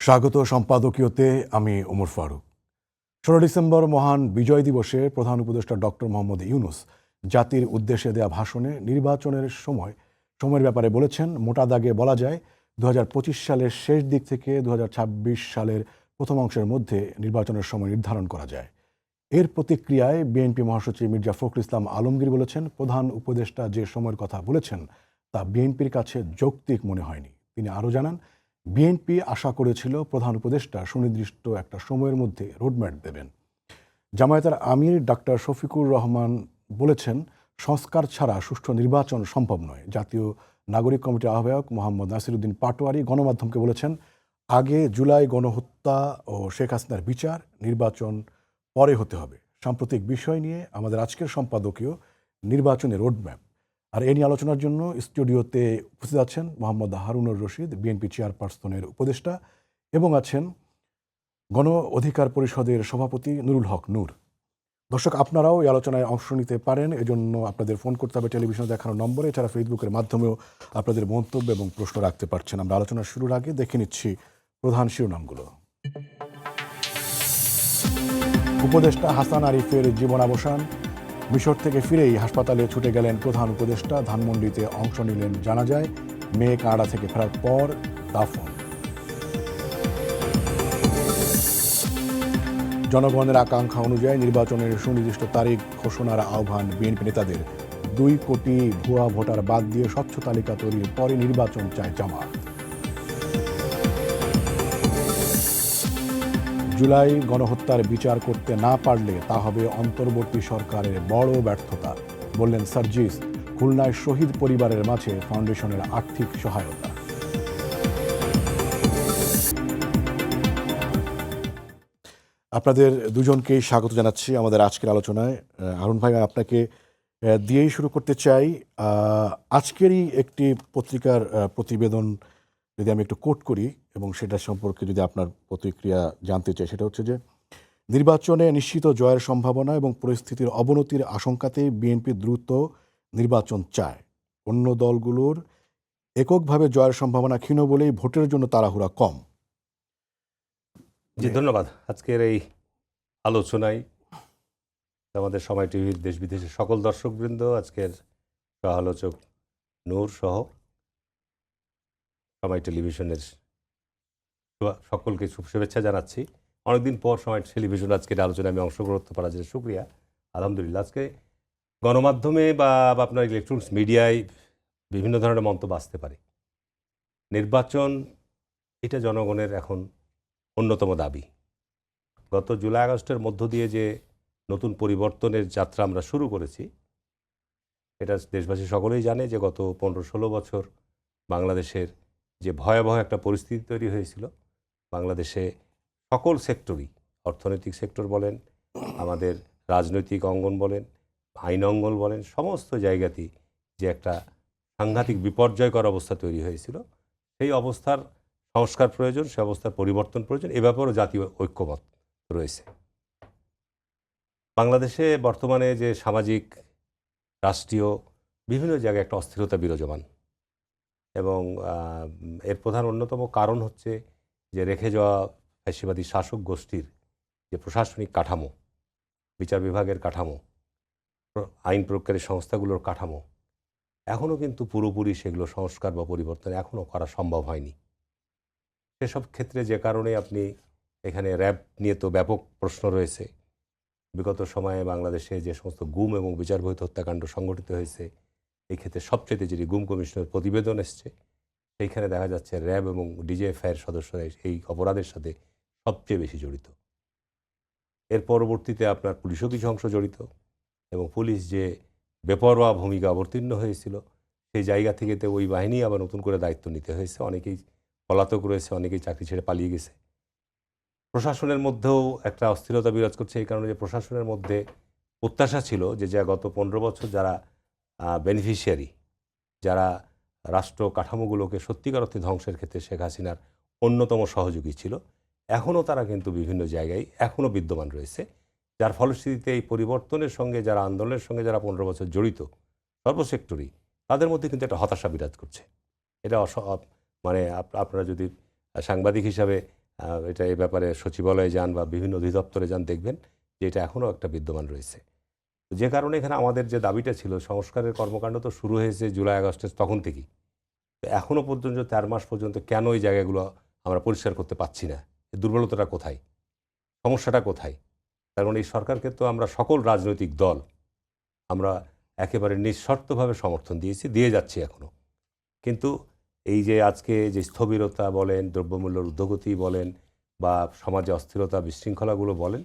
স্বাগত সম্পাদকীয়তে আমি ওমর ফারুক। 16 ডিসেম্বর মহান বিজয় দিবসে প্রধান উপদেষ্টা ডক্টর মোহাম্মদ ইউনূস জাতির উদ্দেশ্যে দেয়া ভাষণে নির্বাচনের সময়ের ব্যাপারে বলেছেন, মোটা দাগে বলা যায় 2025 সালের শেষ দিক থেকে 2026 সালের প্রথম অংশের মধ্যে নির্বাচনের সময় নির্ধারণ করা যায়। এর প্রতিক্রিয়ায় বিএনপি মহাসচিব মির্জা ফখরুল ইসলাম আলমগীর বলেছেন, প্রধান উপদেষ্টা যে সময়ের কথা বলেছেন তা বিএনপির কাছে যৌক্তিক মনে হয়নি। তিনি আরও জানান, বিএনপি আশা করেছিল প্রধান উপদেষ্টা সুনির্দিষ্ট একটা সময়ের মধ্যে রোডম্যাপ দেবেন। জামায়াতের আমির ডাক্তার শফিকুর রহমান বলেছেন, সংস্কার ছাড়া সুষ্ঠু নির্বাচন সম্ভব নয়। জাতীয় নাগরিক কমিটির আহ্বায়ক মোহাম্মদ নাসিরুদ্দিন পাটোয়ারি গণমাধ্যমকে বলেছেন, আগে জুলাই গণহত্যা ও শেখ হাসিনার বিচার, নির্বাচন পরে হতে হবে। সাম্প্রতিক বিষয় নিয়ে আমাদের আজকের সম্পাদকীয় নির্বাচনের রোডম্যাপ। আর এ নিয়ে আলোচনার জন্য স্টুডিওতে উপস্থিত আছেন মোহাম্মদ হারুনুর রশিদ, বিএনপি চেয়ারপারসনের উপদেষ্টা, এবং আছেন গণ অধিকার পরিষদের সভাপতি নুরুল হক নূর। দর্শক, আপনারাও এই আলোচনায় অংশ নিতে পারেন। এজন্য আপনাদের ফোন করতে হবে টেলিভিশনে দেখানো নম্বরে। এছাড়া ফেসবুকের মাধ্যমেও আপনাদের মন্তব্য এবং প্রশ্ন রাখতে পারছেন। আমরা আলোচনা শুরুর আগে দেখে নিচ্ছি প্রধান শিরোনামগুলো। উপদেষ্টা হাসান আরিফের জীবনাবসান। মিশর থেকে ফিরেই হাসপাতালে ছুটে গেলেন প্রধান উপদেষ্টা। ধানমন্ডিতে অংশ নিলেন জানাজায়। মেয়ে কানাডা থেকে ফেরার পর দাফন। জনগণের আকাঙ্ক্ষা অনুযায়ী নির্বাচনের সুনির্দিষ্ট তারিখ ঘোষণার আহ্বান বিএনপি নেতাদের। 2 কোটি ভুয়া ভোটার বাদ দিয়ে স্বচ্ছ তালিকা তৈরির পরে নির্বাচন চায় জামায়াত। জুলাই গণহত্যার বিচার করতে না পারলে তা হবে অন্তর্বর্তী সরকারের বড় ব্যর্থতা, বললেন সার্জিস। খুলনায় শহীদ পরিবারের মাঝে ফাউন্ডেশনের আর্থিক সহায়তা। আপনাদের দুজনকেই স্বাগত জানাচ্ছি আমাদের আজকের আলোচনায়। হারুন ভাই, আপনাকে দিয়েই শুরু করতে চাই। আজকেরই একটি পত্রিকার প্রতিবেদন যদি আমি একটু কোট করি এবং সেটা সম্পর্কে যদি আপনার প্রতিক্রিয়া জানতে চাই, সেটা হচ্ছে যে, নির্বাচনে নিশ্চিত জয়ের সম্ভাবনা এবং পরিস্থিতির অবনতির আশঙ্কাতে বিএনপি দ্রুত নির্বাচন চায়। অন্য দলগুলোর এককভাবে জয়ের সম্ভাবনা ক্ষীণ বলেই ভোটের জন্য তাড়াহুড়া কম। জি, ধন্যবাদ। আজকের এই আলোচনায় আমাদের সময় টিভির দেশ বিদেশের সকল দর্শকবৃন্দ, আজকের সহ-আলোচক নূর সহ সময় টেলিভিশনের সকলকে শুভেচ্ছা জানাচ্ছি। অনেকদিন পর সময় টেলিভিশন আজকের আলোচনায় আমি অংশগ্রহণ করতে পারার জন্য শুকরিয়া। আলহামদুলিল্লাহ। আজকে গণমাধ্যমে বা আপনার ইলেকট্রনিক্স মিডিয়ায় বিভিন্ন ধরনের মন্তব্য আসতে পারে। নির্বাচন এটা জনগণের এখন অন্যতম দাবি। গত জুলাই আগস্টের মধ্য দিয়ে যে নতুন পরিবর্তনের যাত্রা আমরা শুরু করেছি, এটা দেশবাসী সকলেই জানে যে গত 15-16 বছর বাংলাদেশের যে ভয়াবহ একটা পরিস্থিতি তৈরি হয়েছিল, বাংলাদেশে সকল সেক্টরই, অর্থনৈতিক সেক্টর বলেন, আমাদের রাজনৈতিক অঙ্গন বলেন, আইন অঙ্গন বলেন, সমস্ত জায়গাতেই যে একটা সাংঘাতিক বিপর্যয়কর অবস্থা তৈরি হয়েছিল, সেই অবস্থার সংস্কার প্রয়োজন, সে অবস্থার পরিবর্তন প্রয়োজন। এ ব্যাপারেও জাতীয় ঐক্যমত রয়েছে। বাংলাদেশে বর্তমানে যে সামাজিক, রাষ্ট্রীয় বিভিন্ন জায়গায় একটা অস্থিরতা বিরাজমান, এবং এর প্রধান অন্যতম কারণ হচ্ছে যে রেখে যাওয়া ফ্যাসিবাদী শাসক গোষ্ঠীর যে প্রশাসনিক কাঠামো, বিচার বিভাগের কাঠামো, আইন প্রয়োগকারী সংস্থাগুলোর কাঠামো, এখনও কিন্তু পুরোপুরি সেগুলো সংস্কার বা পরিবর্তন এখনও করা সম্ভব হয়নি। সেসব ক্ষেত্রে যে কারণে আপনি এখানে র্যাব নিয়ে তো ব্যাপক প্রশ্ন রয়েছে। বিগত সময়ে বাংলাদেশে যে সমস্ত গুম এবং বিচার বহির্ভূত হত্যাকাণ্ড সংঘটিত হয়েছে, এই ক্ষেত্রে সবচেয়ে যেটি গুম কমিশনের প্রতিবেদন এসছে, সেইখানে দেখা যাচ্ছে র্যাব এবং ডিজিএফআইয়ের সদস্যরা এই অপরাধের সাথে সবচেয়ে বেশি জড়িত। এর পরবর্তীতে আপনার পুলিশও কিছু অংশ জড়িত, এবং পুলিশ যে বেপরোয়া ভূমিকা অবতীর্ণ হয়েছিল, সেই জায়গা থেকে ওই বাহিনী আবার নতুন করে দায়িত্ব নিতে হয়েছে। অনেকেই পলাতক রয়েছে, অনেকেই চাকরি ছেড়ে পালিয়ে গেছে। প্রশাসনের মধ্যেও একটা অস্থিরতা বিরাজ করছে, এই কারণে যে প্রশাসনের মধ্যে প্রত্যাশা ছিল যে যা গত 15 বছর যারা বেনিফিশিয়ারি, যারা রাষ্ট্র কাঠামোগুলোকে সত্যিকার অর্থে ধ্বংসের ক্ষেত্রে শেখ হাসিনার অন্যতম সহযোগী ছিল, এখনও তারা কিন্তু বিভিন্ন জায়গায় এখনও বিদ্যমান রয়েছে। যার ফলশ্রুতিতে এই পরিবর্তনের সঙ্গে যারা, আন্দোলনের সঙ্গে যারা 15 বছর জড়িত, সর্বসেক্টরই, তাদের মধ্যে কিন্তু একটা হতাশা বিরাজ করছে। এটা মানে আপনারা যদি সাংবাদিক হিসাবে এটা এই ব্যাপারে সচিবালয়ে যান বা বিভিন্ন অধিদপ্তরে যান, দেখবেন যে এটা এখনও একটা বিদ্যমান রয়েছে। যে কারণে এখানে আমাদের যে দাবিটা ছিল, সংস্কারের কর্মকাণ্ড তো শুরু হয়েছে জুলাই আগস্টের তখন থেকেই, এখনও পর্যন্ত 4 মাস পর্যন্ত কেন এই জায়গাগুলো আমরা পরিষ্কার করতে পারছি না? এই দুর্বলতাটা কোথায়? সমস্যাটা কোথায়? তার মানে এই সরকারকে তো আমরা সকল রাজনৈতিক দল আমরা একেবারে নিঃশর্তভাবে সমর্থন দিয়েছি, দিয়ে যাচ্ছি এখনও। কিন্তু এই যে আজকে যে স্থবিরতা বলেন, দ্রব্যমূল্যের ঊর্ধ্বগতি বলেন, বা সমাজে অস্থিরতা বিশৃঙ্খলাগুলো বলেন,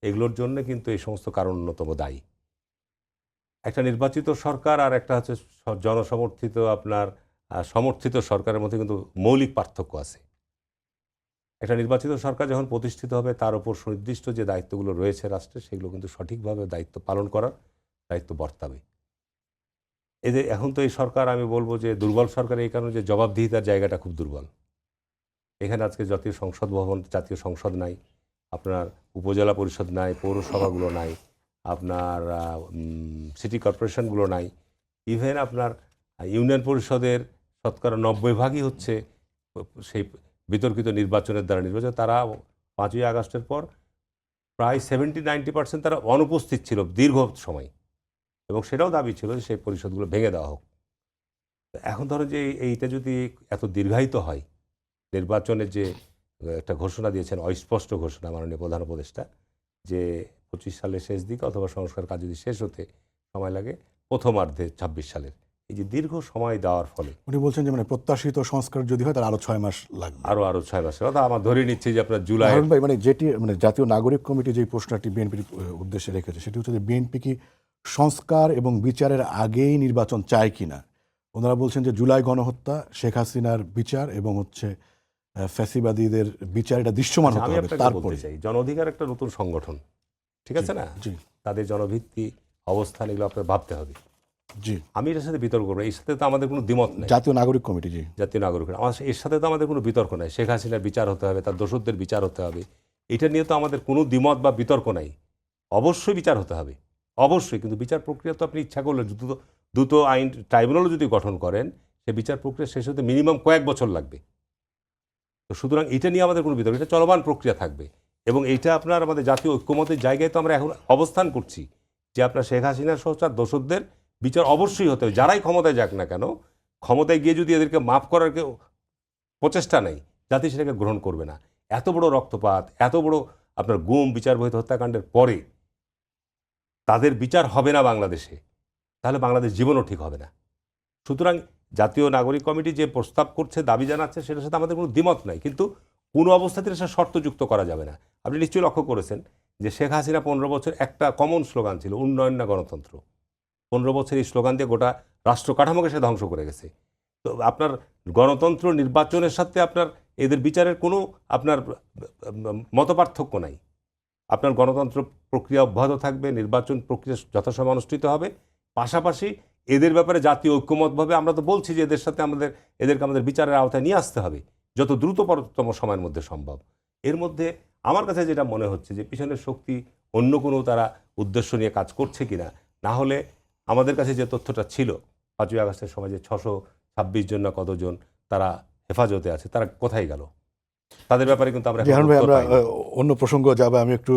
এগুলোর জন্য কিন্তু এই সমস্ত কারণ অন্যতম দায়ী। একটা নির্বাচিত সরকার আর একটা হচ্ছে জনসমর্থিত আপনার সমর্থিত সরকারের মধ্যে কিন্তু মৌলিক পার্থক্য আছে। একটা নির্বাচিত সরকার যখন প্রতিষ্ঠিত হবে, তার উপর সুনির্দিষ্ট যে দায়িত্বগুলো রয়েছে রাষ্ট্রে, সেগুলো কিন্তু সঠিকভাবে দায়িত্ব পালন করার দায়িত্ব বর্তাবে। এদের এখন তো এই সরকার, আমি বলবো যে দুর্বল সরকার এই কারণে যে জবাবদিহিতার জায়গাটা খুব দুর্বল। এখানে আজকে জাতীয় সংসদ ভবন, জাতীয় সংসদ নাই, আপনার উপজেলা পরিষদ নাই, পৌরসভাগুলো নাই, আপনার সিটি কর্পোরেশনগুলো নাই, ইভেন আপনার ইউনিয়ন পরিষদের শতকরা 90% হচ্ছে সেই বিতর্কিত নির্বাচনের দ্বারা নির্বাচন। তারা 5ই আগস্টের পর প্রায় 70-90% তারা অনুপস্থিত ছিল দীর্ঘ সময়, এবং সেটাও দাবি ছিল যে সেই পরিষদগুলো ভেঙে দেওয়া হোক। এখন ধরো যে এইটা যদি এত দীর্ঘায়িত হয়, নির্বাচনের যে একটা ঘোষণা দিয়েছেন, অস্পষ্ট ঘোষণা মাননীয় প্রধান উপদেষ্টা, যে 25 সালের শেষ দিকে অথবা সংস্কার কাজ যদি শেষ হতে সময় লাগে প্রথমার্ধে 26 সালের, এই যে দীর্ঘ সময় দেওয়ার ফলে উনি বলছেন যে মানে প্রত্যাশিত সংস্কার যদি হয় তাহলে আরো 6 মাস লাগবে। আরও 6 মাসের কথা আমার ধরে নিচ্ছি যে আপনার জুলাই। হারুন ভাই, মানে যেটি মানে জাতীয় নাগরিক কমিটি যে প্রশ্নটি বিএনপির উদ্দেশ্যে রেখেছে, সেটি হচ্ছে যে বিএনপি কি সংস্কার এবং বিচারের আগেই নির্বাচন চায় কিনা। ওনারা বলছেন যে জুলাই গণহত্যা, শেখ হাসিনার বিচার এবং হচ্ছে ফ্যাসিবাদীদের বিচার, এটা দৃশ্যমান হতে আমি হবে আপনাকে তারপরে। বলতে চাই, জন অধিকার একটা নতুন সংগঠন, ঠিক আছে না? জি তাদের জনভিত্তি অবস্থান এগুলো আপনার ভাবতে হবে। জি। আমি এটার সাথে বিতর্ক করবো, এর সাথে তো আমাদের কোনো দ্বিমত নেই। জাতীয় নাগরিক কমিটি, জি জাতীয় নাগরিক আমার এর সাথে তো আমাদের কোনো বিতর্ক নাই। শেখ হাসিনার বিচার হতে হবে, তার দোষরদের বিচার হতে হবে, এটা নিয়ে তো আমাদের কোনো দ্বিমত বা বিতর্ক নাই। অবশ্যই বিচার হতে হবে, অবশ্যই। কিন্তু বিচার প্রক্রিয়া তো আপনি ইচ্ছা করলে দ্রুত আইন ট্রাইব্যুনালও যদি গঠন করেন, সে বিচার প্রক্রিয়া শেষ হতে মিনিমাম কয়েক বছর লাগবে। তো সুতরাং এটা নিয়ে আমাদের কোনো বিতর্ক, এটা চলমান প্রক্রিয়া থাকবে। এবং এইটা আপনার আমাদের জাতীয় ঐক্যমতের জায়গায় তো আমরা এখন অবস্থান করছি, যে আপনার শেখ হাসিনা সহ তার দোষরদের বিচার অবশ্যই হতে হবে। যারাই ক্ষমতায় যাক না কেন, ক্ষমতায় গিয়ে যদি এদেরকে মাফ করার কেউ প্রচেষ্টা নেই, জাতি সেটাকে গ্রহণ করবে না। এত বড় রক্তপাত, এত বড় আপনার গুম, বিচার বহিত হত্যাকাণ্ডের পরে তাদের বিচার হবে না বাংলাদেশে, তাহলে বাংলাদেশ জীবনও ঠিক হবে না। সুতরাং জাতীয় নাগরিক কমিটি যে প্রস্তাব করছে, দাবি জানাচ্ছে, সেটার সাথে আমাদের কোনো দ্বিমত নাই। কিন্তু কোনো অবস্থাতেই সেটা শর্তযুক্ত করা যাবে না। আপনি নিশ্চয়ই লক্ষ্য করেছেন যে শেখ হাসিনা 15 বছর একটা কমন স্লোগান ছিল, উন্নয়ন না গণতন্ত্র। 15 বছর এই স্লোগান দিয়ে গোটা রাষ্ট্র কাঠামোকে সে ধ্বংস করে গেছে। তো আপনার গণতন্ত্র নির্বাচনের সাথে আপনার এদের বিচারের কোনো আপনার মতপার্থক্য নাই। আপনার গণতন্ত্র প্রক্রিয়া অব্যাহত থাকবে, নির্বাচন প্রক্রিয়া যথাসময়ে অনুষ্ঠিত হবে। পাশাপাশি এদের ব্যাপারে জাতীয় ঐক্যমতভাবে আমরা তো বলছি যে এদেরকে আমাদের বিচারের আওতায় নিয়ে আসতে হবে যত দ্রুততম সময়ের মধ্যে সম্ভব। এর মধ্যে আমার কাছে যেটা মনে হচ্ছে যে পিছনের শক্তি অন্য কোনো তারা উদ্দেশ্য নিয়ে কাজ করছে কিনা। না হলে আমাদের কাছে যে তথ্যটা ছিল 5ই আগস্টের সময় যে 626 জন না কতজন তারা হেফাজতে আছে, তারা কোথায় গেল, তাদের ব্যাপারে কিন্তু আমরা হারুন ভাই, আমরা অন্য প্রসঙ্গ যাবে। আমি একটু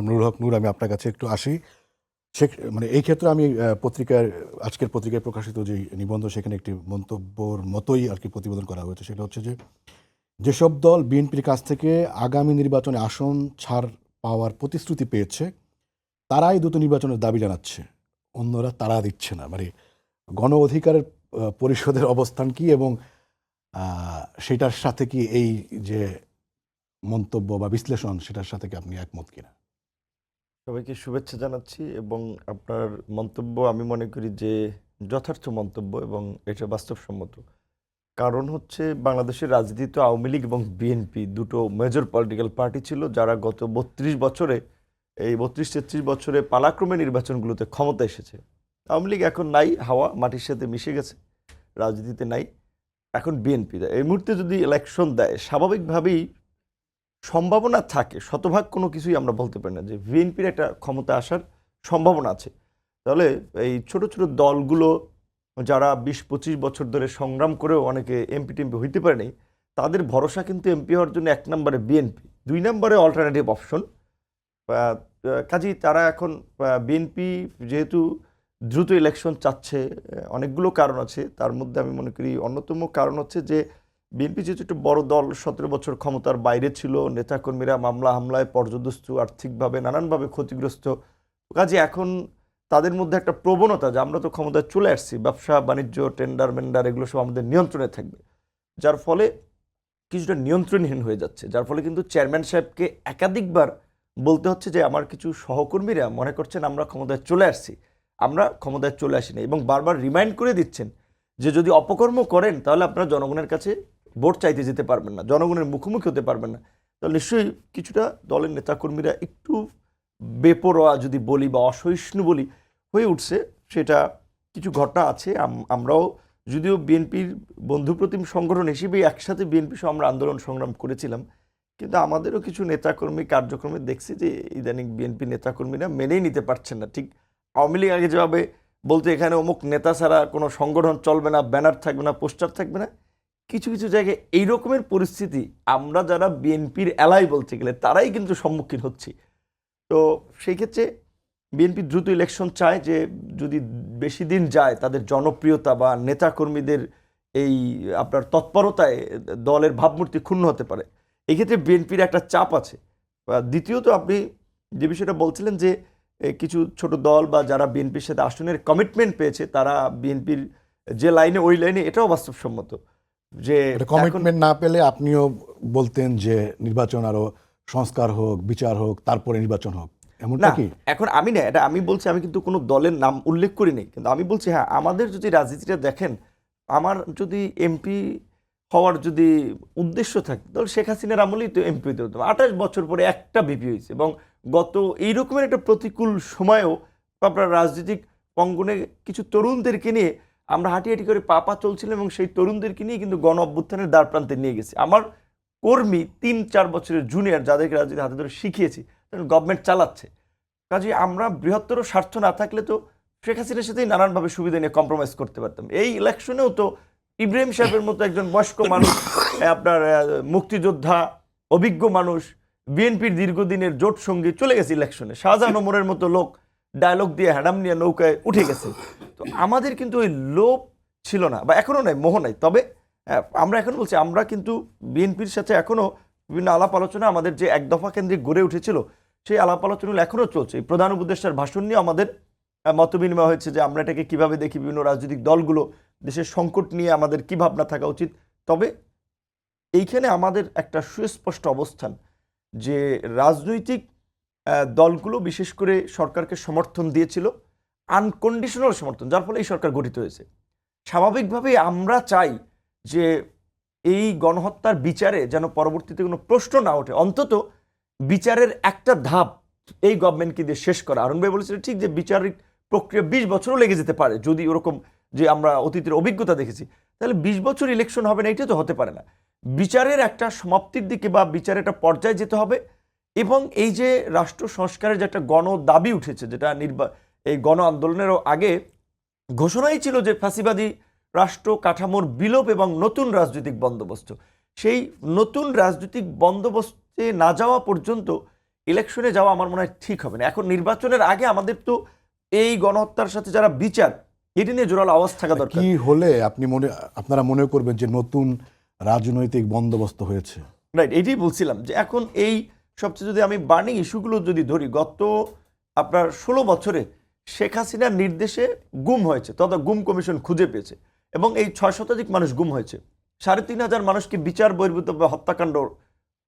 নুরুল হক নূর, আমি আপনার কাছে একটু আসি। মানে এই ক্ষেত্রে আমি আজকের পত্রিকায় প্রকাশিত যে নিবন্ধ, সেখানে একটি মন্তব্যর মতোই আর কি প্রতিবেদন করা হয়েছে। সেটা হচ্ছে যে যেসব দল বিএনপির কাছ থেকে আগামী নির্বাচনে আসন ছাড় পাওয়ার প্রতিশ্রুতি পেয়েছে, তারাই দ্রুত নির্বাচনের দাবি জানাচ্ছে, অন্যরা তারা দিচ্ছে না। মানে গণ অধিকারের পরিষদের অবস্থান কি, এবং সেটার সাথে কি এই যে মন্তব্য বা বিশ্লেষণ, সেটার সাথে কি আপনি একমত কিনা? সবাইকে শুভেচ্ছা জানাচ্ছি, এবং আপনার মন্তব্য আমি মনে করি যে যথার্থ মন্তব্য এবং এটা বাস্তবসম্মত। কারণ হচ্ছে বাংলাদেশের রাজনীতিতে আওয়ামী লীগ এবং বিএনপি দুটো মেজর পলিটিক্যাল পার্টি ছিল, যারা গত 32 বছরে, এই 32-33 বছরে পালাক্রমে নির্বাচনগুলোতে ক্ষমতা এসেছে। আওয়ামী লীগ এখন নাই, হাওয়া মাটির সাথে মিশে গেছে, রাজনীতিতে নাই। এখন বিএনপি এই মুহূর্তে যদি ইলেকশন দেয়, স্বাভাবিকভাবেই সম্ভাবনা থাকে, শতভাগ কোনো কিছুই আমরা বলতে পারি না যে বিএনপির একটা ক্ষমতা আসার সম্ভাবনা আছে। তাহলে এই ছোট ছোট দলগুলো যারা 20-25 বছর ধরে সংগ্রাম করেও অনেকে এমপি টেমপি হইতে পারেনি, তাদের ভরসা কিন্তু এমপি হওয়ার জন্য 1 নম্বরে বিএনপি, 2 নম্বরে অল্টারনেটিভ অপশন। কাজেই তারা এখন বিএনপি যেহেতু দ্রুত ইলেকশন চাচ্ছে, অনেকগুলো কারণ আছে, তার মধ্যে আমি মনে করি অন্যতম কারণ হচ্ছে যে বিএনপি যেহেতু একটা বড় দল, 17 বছর ক্ষমতার বাইরে ছিল, নেতাকর্মীরা মামলা হামলায় পর্যদস্ত, আর্থিকভাবে নানানভাবে ক্ষতিগ্রস্ত। কাজে এখন তাদের মধ্যে একটা প্রবণতা যে আমরা তো ক্ষমতায় চলে আসছি, ব্যবসা বাণিজ্য, টেন্ডার মেন্ডার এগুলো সব আমাদের নিয়ন্ত্রণে থাকবে, যার ফলে কিছুটা নিয়ন্ত্রণহীন হয়ে যাচ্ছে। যার ফলে কিন্তু চেয়ারম্যান সাহেবকে একাধিকবার বলতে হচ্ছে যে আমার কিছু সহকর্মীরা মনে করছেন আমরা ক্ষমতায় চলে আসছি, আমরা ক্ষমতায় চলে আসিনি, এবং বারবার রিমাইন্ড করে দিচ্ছেন যে যদি অপকর্ম করেন তাহলে আপনারা জনগণের কাছে ভোট চাইতে যেতে পারবেন না, জনগণের মুখোমুখি হতে পারবেন না। তাহলে নিশ্চয়ই কিছুটা দলের নেতাকর্মীরা একটু বেপরোয়া যদি বলি বা অসহিষ্ণু বলি হয়ে উঠছে, সেটা কিছু ঘটনা আছে। আমরাও যদিও বিএনপির বন্ধুপ্রতিম সংগঠন হিসেবেই একসাথে বিএনপি সহ আমরা আন্দোলন সংগ্রাম করেছিলাম, কিন্তু আমাদেরও কিছু নেতাকর্মী কার্যক্রমে দেখছি যে ইদানিং বিএনপি নেতাকর্মীরা মেনেই নিতে পারছেন না। ঠিক আওয়ামী লীগ আগে যেভাবে বলতে এখানে অমুক নেতা ছাড়া কোনো সংগঠন চলবে না, ব্যানার থাকবে না, পোস্টার থাকবে না, কিছু কিছু জায়গায় এই রকমের পরিস্থিতি আমরা যারা বিএনপির এলাই বলতে গেলে তারাই কিন্তু সম্মুখীন হচ্ছি। তো সেই ক্ষেত্রে বিএনপি দ্রুত ইলেকশন চায় যে যদি বেশি দিন যায় তাদের জনপ্রিয়তা বা নেতাকর্মীদের এই আপনার তৎপরতায় দলের ভাবমূর্তি ক্ষুণ্ণ হতে পারে। এক্ষেত্রে বিএনপির একটা চাপ আছে। দ্বিতীয়ত আপনি যে বিষয়টা বলছিলেন যে কিছু ছোট দল বা যারা বিএনপির সাথে আসনের কমিটমেন্ট পেয়েছে তারা বিএনপির যে লাইনে ওই লাইনে, এটাও বাস্তবসম্মত যে কমিটমেন্ট না পেলে আপনিও বলতেন যে নির্বাচন আরো সংস্কার হোক, বিচার হোক, তারপরে নির্বাচন হোক, এমনটা না। কি? এখন আমি না, এটা আমি বলছি, আমি কিন্তু কোনো দলের নাম উল্লেখ করি নাই, কিন্তু আমি বলছি হ্যাঁ, আমাদের যদি রাজনীতিটা দেখেন, আমার যদি এমপি হওয়ার যদি উদ্দেশ্য থাকে তাহলে শেখ হাসিনার আমলেই তো এমপি হতে হতো। 28 বছর পরে একটা বিপি হয়েছে, এবং গত এই রকমের একটা প্রতিকূল সময়েও আপনার রাজনৈতিক অঙ্গনে কিছু তরুণদেরকে নিয়ে আমরা হাঁটি হাঁটি করে পা চলছিলাম, এবং সেই তরুণদেরকে নিয়ে কিন্তু গণ অভ্যুত্থানের দ্বার প্রান্তে নিয়ে গেছি। আমার কর্মী 3-4 বছরের জুনিয়র যাদেরকে রাজনীতি হাতে ধরে শিখিয়েছি, গভর্নমেন্ট চালাচ্ছে। কাজে আমরা বৃহত্তর স্বার্থ না থাকলে তো শেখ হাসিনার সাথেই নানানভাবে সুবিধা নিয়ে কম্প্রোমাইজ করতে পারতাম। এই ইলেকশনেও তো ইব্রাহিম সাহেবের মতো একজন বয়স্ক মানুষ, আপনার মুক্তিযোদ্ধা, অভিজ্ঞ মানুষ, বিএনপির দীর্ঘদিনের জোট সঙ্গী চলে গেছে ইলেকশনে। শাহজাহান ওমরের মতো লোক ডায়লগ দিয়ে হ্যাডাম নিয়ে নৌকায় উঠে গেছে। তো আমাদের কিন্তু ওই লোভ ছিল না, বা এখনও নাই, মোহ নাই। তবে আমরা এখন বলছি, আমরা কিন্তু বিএনপির সাথে এখনও বিভিন্ন আলাপ আলোচনা, আমাদের যে এক দফা কেন্দ্রিক গড়ে উঠেছিল সেই আলাপ আলোচনাগুলো এখনও চলছে। প্রধান উপদেষ্টার ভাষণ নিয়ে আমাদের মতবিনিময় হয়েছে যে আমরা এটাকে কীভাবে দেখি, বিভিন্ন রাজনৈতিক দলগুলো দেশের সংকট নিয়ে আমাদের কী ভাবনা থাকা উচিত। তবে এইখানে আমাদের একটা সুস্পষ্ট অবস্থান যে রাজনৈতিক দলগুলো বিশেষ করে সরকারকে সমর্থন দিয়েছিল, আনকন্ডিশনাল সমর্থন, যার ফলে এই সরকার গঠিত হয়েছে। স্বাভাবিকভাবেই আমরা চাই যে এই গণহত্যার বিচারে যেন পরবর্তীতে কোনো প্রশ্ন না ওঠে, অন্তত বিচারের একটা ধাপ এই গভর্নমেন্টকে দিয়ে শেষ করা। আরুন ভাই বলেছিলেন ঠিক যে বিচারিক প্রক্রিয়া 20 বছরও লেগে যেতে পারে, যদি ওরকম যে আমরা অতীতের অভিজ্ঞতা দেখেছি, তাহলে 20 বছর ইলেকশন হবে না, এটা তো হতে পারে না। বিচারের একটা সমাপ্তির দিকে বা বিচারের একটা পর্যায়ে যেতে হবে, এবং এই যে রাষ্ট্র সংস্কারের যে একটা গণ দাবি উঠেছে, যেটা এই গণ আন্দোলনেরও আগে ঘোষণাই ছিল যে ফ্যাসিবাদী রাষ্ট্র কাঠামোর বিলোপ এবং নতুন রাজনৈতিক বন্দোবস্ত, সেই নতুন রাজনৈতিক বন্দোবস্তে না যাওয়া পর্যন্ত ইলেকশনে যাওয়া আমার মনে হয় ঠিক হবে না। এখন নির্বাচনের আগে আমাদের তো এই গণহত্যার সাথে যারা বিচার, এটি নিয়ে জোরালো আওয়াজ থাকা দরকার। কি হলে আপনারা মনে করবেন যে নতুন রাজনৈতিক বন্দোবস্ত হয়েছে? রাইট, এটাই বলছিলাম যে এখন এই সবচেয়ে যদি আমি বার্নিং ইস্যুগুলো যদি ধরি, গত আপনার 16 বছরে শেখ হাসিনার নির্দেশে গুম হয়েছে, তথা গুম কমিশন খুঁজে পেয়েছে, এবং এই 6 শতাধিক মানুষ গুম হয়েছে, 3,500 মানুষকে বিচার বহির্ভূতভাবে হত্যাকাণ্ড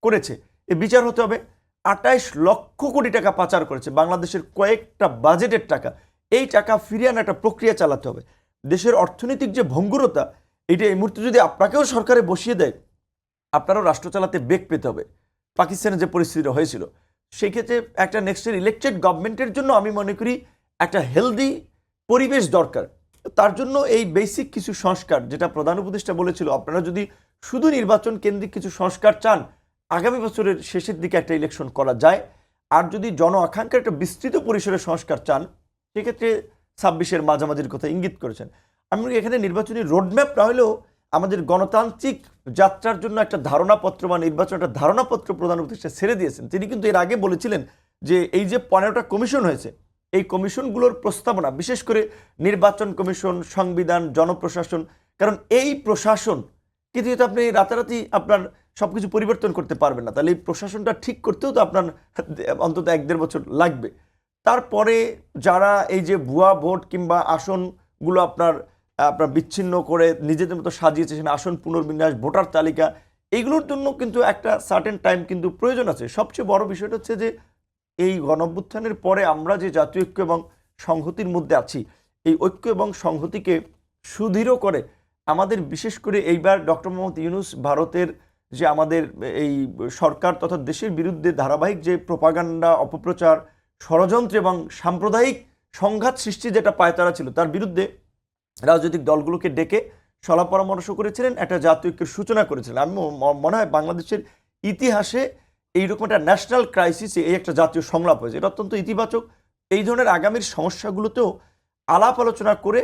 করেছে। এই বিচার হতে হবে। 28 লক্ষ কোটি টাকা পাচার করেছে, বাংলাদেশের কয়েকটা বাজেটের টাকা। এই টাকা ফিরিয়ে আনার একটা প্রক্রিয়া চালাতে হবে। দেশের অর্থনৈতিক যে ভঙ্গুরতা, এটা এই মুহূর্তে যদি আপনাকেও সরকারে বসিয়ে দেয়, আপনারও রাষ্ট্র চালাতে বেগ পেতে হবে। পাকিস্তানের যে পরিস্থিতিটা হয়েছিল, সেই ক্ষেত্রে একটা নেক্সটের ইলেকটেড গভর্নমেন্টের জন্য আমি মনে করি একটা হেলদি পরিবেশ দরকার। তার জন্য এই বেসিক কিছু সংস্কার, যেটা প্রধান উপদেষ্টা বলেছিল, আপনারা যদি শুধু নির্বাচন কেন্দ্রিক কিছু সংস্কার চান, আগামী বছরের শেষের দিকে একটা ইলেকশন করা যায়। আর যদি জন আকাঙ্ক্ষার একটা বিস্তৃত পরিসরে সংস্কার চান, সেক্ষেত্রে 26-এর মাঝামাঝির কথা ইঙ্গিত করেছেন। আমি এখানে নির্বাচনী রোডম্যাপ না হলেও আমাদের গণতান্ত্রিক যাত্রার জন্য একটা ধারণাপত্র বা নির্বাচন একটা ধারণাপত্র প্রধান উপদেষ্টা ছেড়ে দিয়েছেন। তিনি কিন্তু এর আগে বলেছিলেন যে এই যে 15টা কমিশন হয়েছে, এই কমিশনগুলোর প্রস্তাবনা, বিশেষ করে নির্বাচন কমিশন, সংবিধান, জনপ্রশাসন, কারণ এই প্রশাসন কিন্তু এটা আপনি রাতারাতি আপনার সবকিছু পরিবর্তন করতে পারবেন না। তাহলে এই প্রশাসনটা ঠিক করতেও তো আপনার অন্তত 1-1.5 বছর লাগবে। তারপরে যারা এই যে ভুয়া ভোট কিংবা আসনগুলো আপনার আপনার বিচ্ছিন্ন করে নিজেদের মতো সাজিয়েছে, সেখানে আসন পুনর্বিন্যাস, ভোটার তালিকা, এইগুলোর জন্য কিন্তু একটা সার্টেন টাইম কিন্তু প্রয়োজন আছে। সবচেয়ে বড় বিষয়টা হচ্ছে যে এই গণঅভ্যুত্থানের পরে আমরা যে জাতীয় ঐক্য এবং সংহতির মধ্যে আছি, এই ঐক্য এবং সংহতিকে সুদৃঢ় করে আমাদের, বিশেষ করে এইবার ডক্টর মোহাম্মদ ইউনূস ভারতের যে আমাদের এই সরকার তথা দেশের বিরুদ্ধে ধারাবাহিক যে প্রোপাগান্ডা, অপপ্রচার, ষড়যন্ত্র এবং সাম্প্রদায়িক সংঘাত সৃষ্টি যেটা পায়তারা ছিল, তার বিরুদ্ধে রাজনৈতিক দলগুলোকে ডেকে সলা পরামর্শ করেছিলেন, একটা জাতীয় ঐক্যের সূচনা করেছিলেন। আমি মনে হয় বাংলাদেশের ইতিহাসে এইরকম একটা ন্যাশনাল ক্রাইসিসে এই একটা জাতীয় সংলাপ হয়েছে, এটা অত্যন্ত ইতিবাচক। এই ধরনের আগামীর সমস্যাগুলোতেও আলাপ আলোচনা করে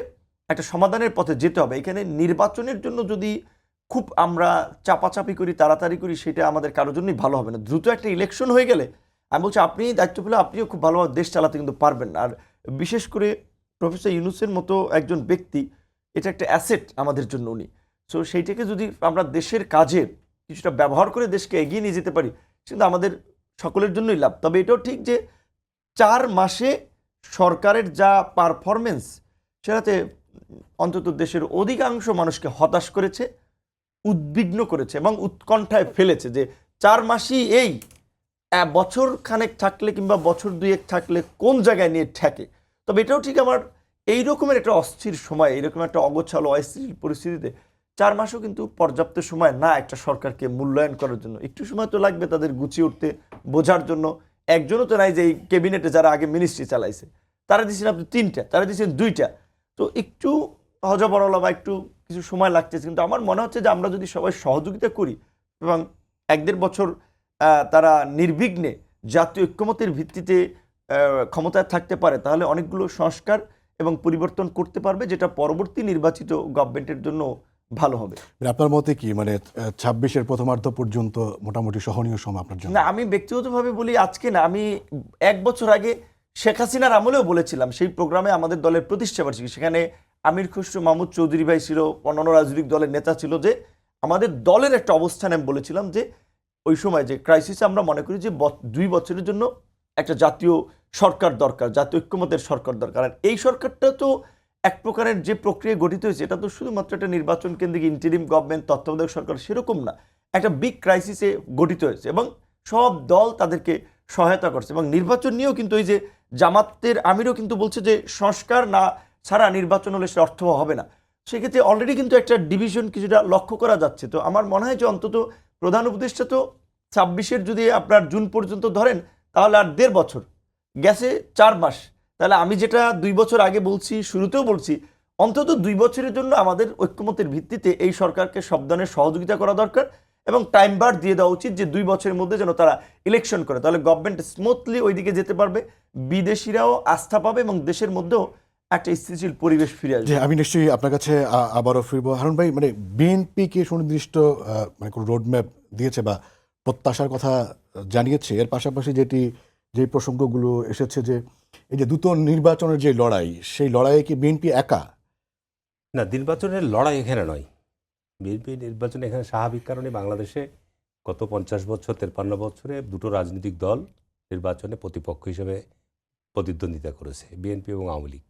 একটা সমাধানের পথে যেতে হবে। এখানে নির্বাচনের জন্য যদি খুব আমরা চাপাচাপি করি, তাড়াতাড়ি করি, সেটা আমাদের কারোর জন্যই ভালো হবে না। দ্রুত একটা ইলেকশন হয়ে গেলে আমি বলছি আপনি দায়িত্ব পেলে আপনিও খুব ভালোভাবে দেশ চালাতে কিন্তু পারবেন না। আর বিশেষ করে প্রফেসর ইউনূসের মতো একজন ব্যক্তি, এটা একটা অ্যাসেট আমাদের জন্য উনি। সো সেইটাকে যদি আমরা দেশের কাজে কিছুটা ব্যবহার করে দেশকে এগিয়ে নিয়ে যেতে পারি, কিন্তু আমাদের সকলের জন্যই লাভ। তবে এটাও ঠিক যে 4 মাসে সরকারের যা পারফরমেন্স, সেটাতে অন্তত দেশের অধিকাংশ মানুষকে হতাশ করেছে, উদ্বিগ্ন করেছে এবং উৎকণ্ঠায় ফেলেছে যে 4 মাসই এই বছর খানেক থাকলে কিংবা বছর 2 থাকলে কোন জায়গায় নিয়ে ঠেকে। তবে এটাও ঠিক আমার এই রকমের একটা অস্থির সময়, এইরকম একটা অগোছালো অস্থির পরিস্থিতিতে 4 মাসও কিন্তু পর্যাপ্ত সময় না একটা সরকারকে মূল্যায়ন করার জন্য। একটু সময় তো লাগবে তাদের গুছিয়ে উঠতে, বোঝার জন্য। একজনও তো নাই যে এই ক্যাবিনেটে যারা আগে মিনিস্ট্রি চালাইছে, তারা দিচ্ছেন আপনি 3টা, তারা দিচ্ছেন 2টা। তো একটু হজবরলা বা একটু কিছু সময় লাগতেছে, কিন্তু আমার মনে হচ্ছে যে আমরা যদি সবাই সহযোগিতা করি এবং 1-1.5 বছর তারা নির্বিঘ্নে জাতীয় ঐক্যমতের ভিত্তিতে ক্ষমতায় থাকতে পারে, তাহলে অনেকগুলো সংস্কার এবং পরিবর্তন করতে পারবে, যেটা পরবর্তী নির্বাচিত গভর্নমেন্টের জন্য ভালো হবে। আপনার মতে কি, মানে 26-এর প্রথমার্ধ পর্যন্ত মোটামুটি সহনীয় সময় আপনার জন্য? না, আমি ব্যক্তিগতভাবে বলি আজকে না, আমি 1 বছর আগে শেখ হাসিনার আমলেও বলেছিলাম, সেই প্রোগ্রামে আমাদের দলের প্রতিষ্ঠা বার্ষিকী, সেখানে আমির খসরু মাহমুদ চৌধুরী ভাই ছিল, অন্যান্য রাজনৈতিক দলের নেতা ছিল, যে আমাদের দলের একটা অবস্থান আমি বলেছিলাম যে ওই সময় যে ক্রাইসিসে আমরা মনে করি যে 2 বছরের জন্য একটা জাতীয় সরকার দরকার, জাতীয় ঐক্যমতের সরকার দরকার। আর এই সরকারটা তো এক প্রকারের যে প্রক্রিয়া গঠিত হয়েছে, এটা তো শুধুমাত্র একটা নির্বাচন কেন্দ্রিক ইন্টারিম গভর্নমেন্ট, তত্ত্বাবধায়ক সরকার সেরকম না, একটা বিগ ক্রাইসিসে গঠিত হয়েছে এবং সব দল তাদেরকে সহায়তা করছে। এবং নির্বাচন নিয়েও কিন্তু এই যে জামাতের আমিরও কিন্তু বলছে যে সংস্কার না ছাড়া নির্বাচন হলে সে অর্থ হবে না। সেক্ষেত্রে অলরেডি কিন্তু একটা ডিভিশন কিছুটা লক্ষ্য করা যাচ্ছে। তো আমার মনে হয় যে অন্তত প্রধান উপদেষ্টা তো 26-এর যদি আপনার জুন পর্যন্ত ধরেন, তাহলে আর 1.5 বছর গেছে, 4 মাস। তাহলে আমি যেটা 2 বছর আগে বলছি, শুরুতেও বলছি, অন্তত 2 বছরের জন্য আমাদের ঐক্যমতের ভিত্তিতে এই সরকারকে সব ধরনের সহযোগিতা করা দরকার এবং টাইম বার দিয়ে দেওয়া উচিত যে 2 বছরের মধ্যে যেন তারা ইলেকশন করে, তাহলে গভর্নমেন্ট স্মুথলি ওইদিকে যেতে পারবে, বিদেশিরাও আস্থা পাবে এবং দেশের মধ্যেও একটা স্থিতিশীল পরিবেশ ফিরে আসবে। যে আমি নিশ্চয়ই আপনার কাছে আবারও ফিরবো। হারুন ভাই, মানে বিএনপি কি সুনির্দিষ্ট মানে কোনো রোডম্যাপ দিয়েছে বা প্রত্যাশার কথা জানিয়েছে? এর পাশাপাশি যে প্রসঙ্গগুলো এসেছে, যে এই যে দ্রুত নির্বাচনের যে লড়াই, সেই লড়াইয়ে কি বিএনপি একা? না, নির্বাচনের লড়াই এখানে নয়। বিএনপি নির্বাচন এখানে স্বাভাবিক কারণে বাংলাদেশে গত 50 বছর 53 বছরে দুটো রাজনৈতিক দল নির্বাচনে প্রতিপক্ষ হিসেবে প্রতিদ্বন্দ্বিতা করেছে, বিএনপি এবং আওয়ামী লীগ।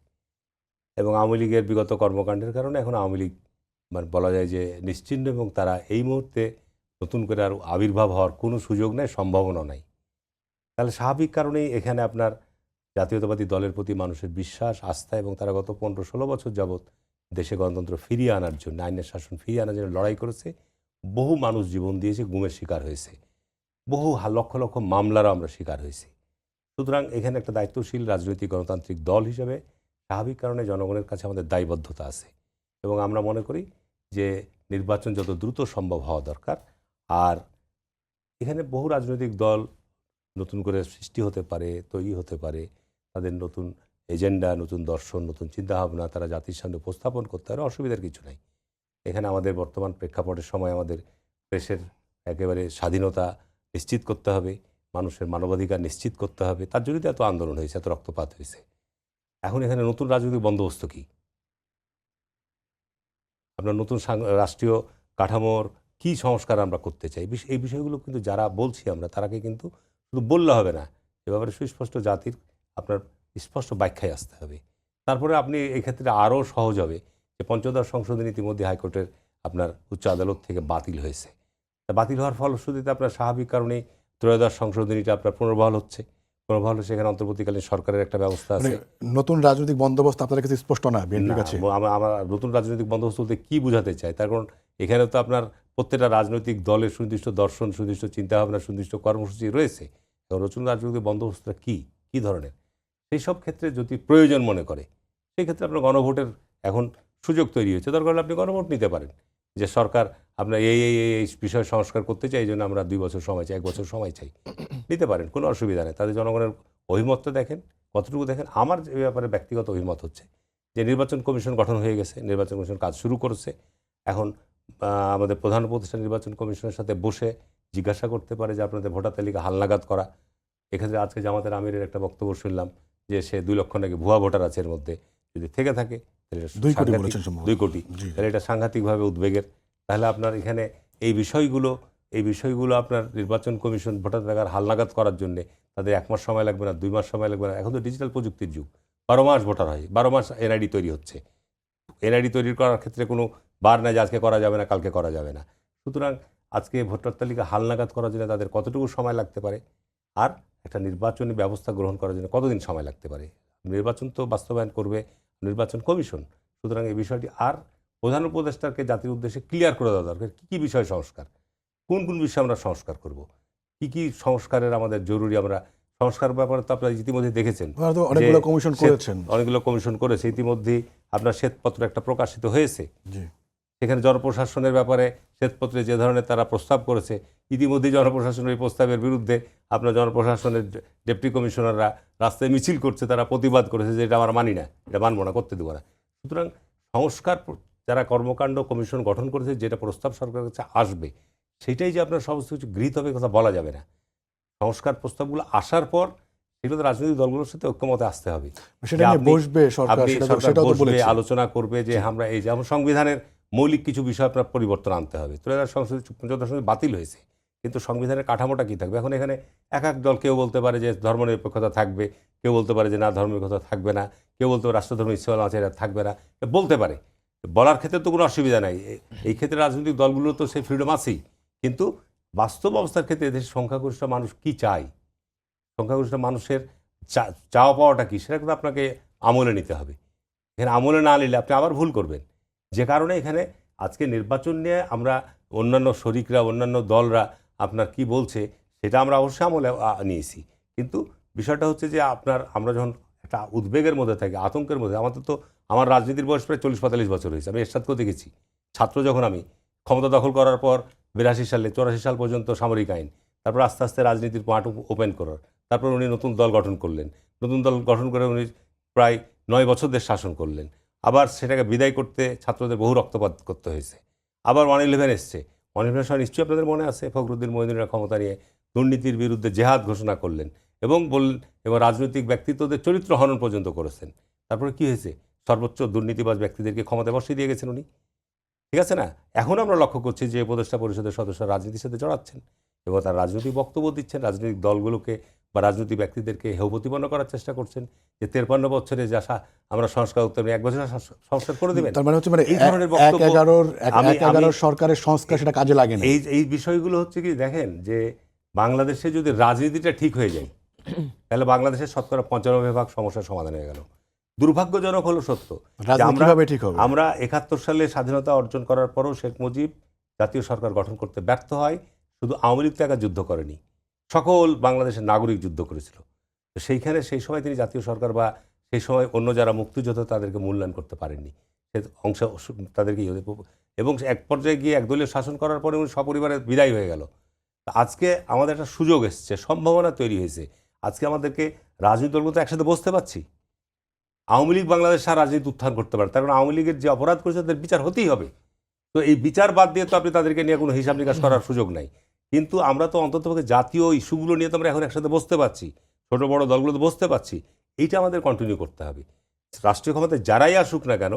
এবং আওয়ামী লীগের বিগত কর্মকাণ্ডের কারণে এখন আওয়ামী লীগ মানে বলা যায় যে নিশ্চিহ্ন, এবং তারা এই মুহূর্তে নতুন করে আর আবির্ভাব হওয়ার কোনো সুযোগ নেই, সম্ভাবনা নাই। তাহলে স্বাভাবিক কারণেই এখানে আপনার জাতীয়তাবাদী দলের প্রতি মানুষের বিশ্বাস, আস্থা, এবং তারা গত 15-16 বছর যাবৎ দেশে গণতন্ত্র ফিরিয়ে আনার জন্য, আইনের শাসন ফিরিয়ে আনার জন্য লড়াই করেছে। বহু মানুষ জীবন দিয়েছে, গুমের শিকার হয়েছে, বহু লক্ষ লক্ষ মামলারও আমরা শিকার হয়েছি। সুতরাং এখানে একটা দায়িত্বশীল রাজনৈতিক গণতান্ত্রিক দল হিসেবে স্বাভাবিক কারণে জনগণের কাছে আমাদের দায়বদ্ধতা আছে, এবং আমরা মনে করি যে নির্বাচন যত দ্রুত সম্ভব হওয়া দরকার। আর এখানে বহু রাজনৈতিক দল নতুন করে সৃষ্টি হতে পারে, তৈরি হতে পারে, তাদের নতুন এজেন্ডা, নতুন দর্শন, নতুন চিন্তাভাবনা তারা জাতির সামনে উপস্থাপন করতে পারে, অসুবিধার কিছু নাই। এখানে আমাদের বর্তমান প্রেক্ষাপটের সময় আমাদের প্রেসের একেবারে স্বাধীনতা নিশ্চিত করতে হবে, মানুষের মানবাধিকার নিশ্চিত করতে হবে। তার জন্যই তো এত আন্দোলন হয়েছে, এত রক্তপাত হয়েছে। এখন এখানে নতুন রাজনৈতিক বন্দোবস্ত কি? আপনার নতুন রাষ্ট্রীয় কাঠামোর কি সংস্কার আমরা করতে চাই, এই বিষয়গুলো কিন্তু যারা বলছি আমরা, তারাকে কিন্তু শুধু বললে হবে না, এ ব্যাপারে সুস্পষ্ট জাতির আপনার স্পষ্ট ব্যাখ্যায় আসতে হবে। তারপরে আপনি এক্ষেত্রে আরও সহজ হবে যে পঞ্চদশ সংশোধনী ইতিমধ্যে হাইকোর্টের আপনার উচ্চ আদালত থেকে বাতিল হয়েছে। তা বাতিল হওয়ার ফলশ্রুতিতে আপনার স্বাভাবিক কারণেই ত্রয়োদশ সংশোধনীটা আপনার পুনর্বহাল হচ্ছে। পুনর্বহাল হচ্ছে, সেখানে অন্তর্বর্তীকালীন সরকারের একটা ব্যবস্থা আছে। নতুন রাজনৈতিক বন্দোবস্ত আপনাদের কাছে স্পষ্ট না বিএনপির কাছে? আমার নতুন রাজনৈতিক বন্দোবস্ত বলতে কী বোঝাতে চাই, তার কারণ এখানে তো আপনার প্রত্যেকটা রাজনৈতিক দলের সুনির্দিষ্ট দর্শন, সুনির্দিষ্ট চিন্তাভাবনা, সুনির্দিষ্ট কর্মসূচি রয়েছে। এবং নতুন রাজনৈতিক বন্দোবস্তটা কী ধরনের, সেই সব ক্ষেত্রে যদি প্রয়োজন মনে করে, সেই ক্ষেত্রে আপনার গণভোটের এখন সুযোগ তৈরি হয়েছে। দরকার হলে আপনি গণভোট নিতে পারেন যে সরকার আপনার এই বিষয় সংস্কার করতে চাই, এই জন্য আমরা 2 বছর সময় চাই, 1 বছর সময় চাই, নিতে পারেন, কোনো অসুবিধা নেই। তাদের জনগণের অভিমতটা দেখেন, কতটুকু দেখেন। আমার এ ব্যাপারে ব্যক্তিগত অভিমত হচ্ছে যে নির্বাচন কমিশন গঠন হয়ে গেছে, নির্বাচন কমিশন কাজ শুরু করেছে। এখন আমাদের প্রধান উপদেষ্টা নির্বাচন কমিশনের সাথে বসে জিজ্ঞাসা করতে পারে যে আপনাদের ভোটার তালিকা হালনাগাদ করা। এক্ষেত্রে আজকে জামাতের আমিরের একটা বক্তব্য শুনলাম যে সে 2 লক্ষ নাকি ভুয়া ভোটার আছে এর মধ্যে, যদি থেকে থাকে তাহলে 2 কোটি বলেছেন সম্ভবত। 2 কোটি, তাহলে এটা সাংঘাতিকভাবে উদ্বেগের। তাহলে আপনার এখানে এই বিষয়গুলো আপনার নির্বাচন কমিশন ভোটার তালিকার হালনাগাদ করার জন্য তাদের 1 মাস সময় লাগবে না, 2 মাস সময় লাগবে না। এখন তো ডিজিটাল প্রযুক্তির যুগ, 12 মাস ভোটার হয়, 12 মাস এনআইডি তৈরি হচ্ছে। এনআইডি তৈরি করার ক্ষেত্রে কোনো বার নাই যে আজকে করা যাবে না, কালকে করা যাবে না। সুতরাং আজকে ভোটার তালিকা হালনাগাদ করার জন্য তাদের কতটুকু সময় লাগতে পারে, আর একটা নির্বাচনী ব্যবস্থা গ্রহণ করার জন্য কতদিন সময় লাগতে পারে। নির্বাচন তো বাস্তবায়ন করবে নির্বাচন কমিশন। সুতরাং এই বিষয়টি আর প্রধান উপদেষ্টাকে জাতির উদ্দেশ্যে ক্লিয়ার করে দেওয়া দরকার, কী বিষয় সংস্কার, কোন বিষয়ে আমরা সংস্কার করব, কি সংস্কারের আমাদের জরুরি। আমরা সংস্কার ব্যাপারে তো আপনারা ইতিমধ্যে দেখেছেন অনেকগুলো কমিশন করেছেন, অনেকগুলো কমিশন করেছে। ইতিমধ্যেই আপনার শ্বেতপত্র একটা প্রকাশিত হয়েছে, সেখানে জনপ্রশাসনের ব্যাপারে শ্বেতপত্রে যে ধরনের তারা প্রস্তাব করেছে, ইতিমধ্যেই জনপ্রশাসনের এই প্রস্তাবের বিরুদ্ধে আপনার জনপ্রশাসনের ডেপুটি কমিশনাররা রাস্তায় মিছিল করছে, তারা প্রতিবাদ করেছে যে এটা আমরা মানি না, এটা মানব না, করতে দেবো না। সুতরাং সংস্কার যারা কর্মকাণ্ড কমিশন গঠন করেছে, যেটা প্রস্তাব সরকারের কাছে আসবে, সেটাই যে আপনার সমস্ত কিছু গৃহীত হবে কথা বলা যাবে না। সংস্কার প্রস্তাবগুলো আসার পর সেগুলো তো রাজনৈতিক দলগুলোর সাথে ঐক্যমতে আসতে হবে, সেটা নিয়ে বসবে সরকার, সেটাও তো বলেছে, আলোচনা করবে যে আমরা এই যেমন সংবিধানের মৌলিক কিছু বিষয় আপনার পরিবর্তন আনতে হবে। ত্রয়োদশ সংশোধনী বাতিল হয়েছে, কিন্তু সংবিধানের কাঠামোটা কী থাকবে? এখন এখানে এক দল কেউ বলতে পারে যে ধর্মনিরপেক্ষতা থাকবে, কেউ বলতে পারে যে না ধর্মনিরপেক্ষতা থাকবে না, কেউ বলতে পারে রাষ্ট্রধর্ম ইসলাম আছে এটা থাকবে না, বলতে পারে, বলার ক্ষেত্রে তো কোনো অসুবিধা নাই। এই ক্ষেত্রে রাজনৈতিক দলগুলো তো সেই ফ্রিডম আছেই, কিন্তু বাস্তব অবস্থার ক্ষেত্রে এদেশের সংখ্যাগরিষ্ঠ মানুষ কি চায়, সংখ্যাগরিষ্ঠ মানুষের চাওয়া পাওয়াটা কী, সেটা কিন্তু আপনাকে আমলে নিতে হবে। এখানে আমলে না নিলে আপনি আবার ভুল করবেন। যে কারণে এখানে আজকে নির্বাচন নিয়ে আমরা অন্যান্য শরিকরা, অন্যান্য দলরা আপনার কি বলছে সেটা আমরা অবশ্যই আমলে নিয়েছি, কিন্তু বিষয়টা হচ্ছে যে আমরা যখন একটা উদ্বেগের মধ্যে থাকি, আতঙ্কের মধ্যে, আমার রাজনীতির বয়স প্রায় 40-45 বছর হয়েছে। আমি এরশাদকেও দেখেছি, ছাত্র যখন আমি ক্ষমতা দখল করার পর 82 সালে 84 সাল পর্যন্ত সামরিক আইন, তারপর আস্তে আস্তে রাজনীতির মাঠ ওপেন করার, তারপর উনি নতুন দল গঠন করলেন, নতুন দল গঠন করে উনি প্রায় 9 বছর দেশ শাসন করলেন। আবার সেটাকে বিদায় করতে ছাত্রদের বহু রক্তপাত করতে হয়েছে। আবার 111 এসছে, 111 সময় নিশ্চয়ই আপনাদের মনে আছে ফখরুদ্দিন মহিউদ্দিনের ক্ষমতা নিয়ে দুর্নীতির বিরুদ্ধে জেহাদ ঘোষণা করলেন এবং বললেন, এবং রাজনৈতিক ব্যক্তিত্বদের চরিত্র হনন পর্যন্ত করেছেন। তারপরে কি হয়েছে? সর্বোচ্চ দুর্নীতিবাজ ব্যক্তিদেরকে ক্ষমতায় বসিয়ে দিয়ে গেছেন উনি, ঠিক আছে না? এখন আমরা লক্ষ্য করছি যে উপদেষ্টা পরিষদের সদস্যরা রাজনীতির সাথে জড়াচ্ছেন এবং তার রাজনৈতিক বক্তব্য দিচ্ছেন, রাজনৈতিক দলগুলোকে বা রাজনৈতিক ব্যক্তিদেরকে হেয় প্রতিপন্ন করার চেষ্টা করছেন যে 53 বছরে যা আমরা সংস্কার করতে 1 বছর সংস্কার করে দেবেন। তার মানে হচ্ছে এই ধরনের বক্তব্য 11 সরকারের সংস্কার সেটা কাজে লাগে না। এই বিষয়গুলো হচ্ছে কি, দেখেন যে বাংলাদেশে যদি রাজনীতিটা ঠিক হয়ে যায় তাহলে বাংলাদেশের শতকরা 95% সমস্যার সমাধান হয়ে গেল। দুর্ভাগ্যজনক হলো সত্য, আমরা 71 সালে স্বাধীনতা অর্জন করার পরও শেখ মুজিব জাতীয় সরকার গঠন করতে ব্যর্থ হয়। শুধু আওয়ামী লীগ তো একা যুদ্ধ করেনি, সকল বাংলাদেশের নাগরিক যুদ্ধ করেছিল। তো সেইখানে সেই সময় তিনি জাতীয় সরকার বা সেই সময় অন্য যারা মুক্তিযোদ্ধা তাদেরকে মূল্যায়ন করতে পারেননি, সে অংশ তাদেরকে এবং এক পর্যায়ে গিয়ে একদলীয় শাসন করার পরে উনি সপরিবারে বিদায় হয়ে গেল। আজকে আমাদের একটা সুযোগ এসছে, সম্ভাবনা তৈরি হয়েছে, আজকে আমাদেরকে রাজনৈতিক দলগুলো একসাথে বসতে পারছি। আওয়ামী লীগ বাংলাদেশ আর রাজনীতি উত্থান করতে পারে, তার কারণ আওয়ামী লীগের যে অপরাধ করেছে তাদের বিচার হতেই হবে। তো এই বিচার বাদ দিয়ে তো আপনি তাদেরকে নিয়ে কোনো হিসাব নিকাশ করার সুযোগ নাই। কিন্তু আমরা তো অন্ততপক্ষে জাতীয় ইস্যুগুলো নিয়ে তো আমরা এখন একসাথে বসতে পারছি, ছোট বড় দলগুলো তো বসতে পারছি। এইটা আমাদের কন্টিনিউ করতে হবে। রাষ্ট্রীয় ক্ষমতায় যারাই আসুক না কেন,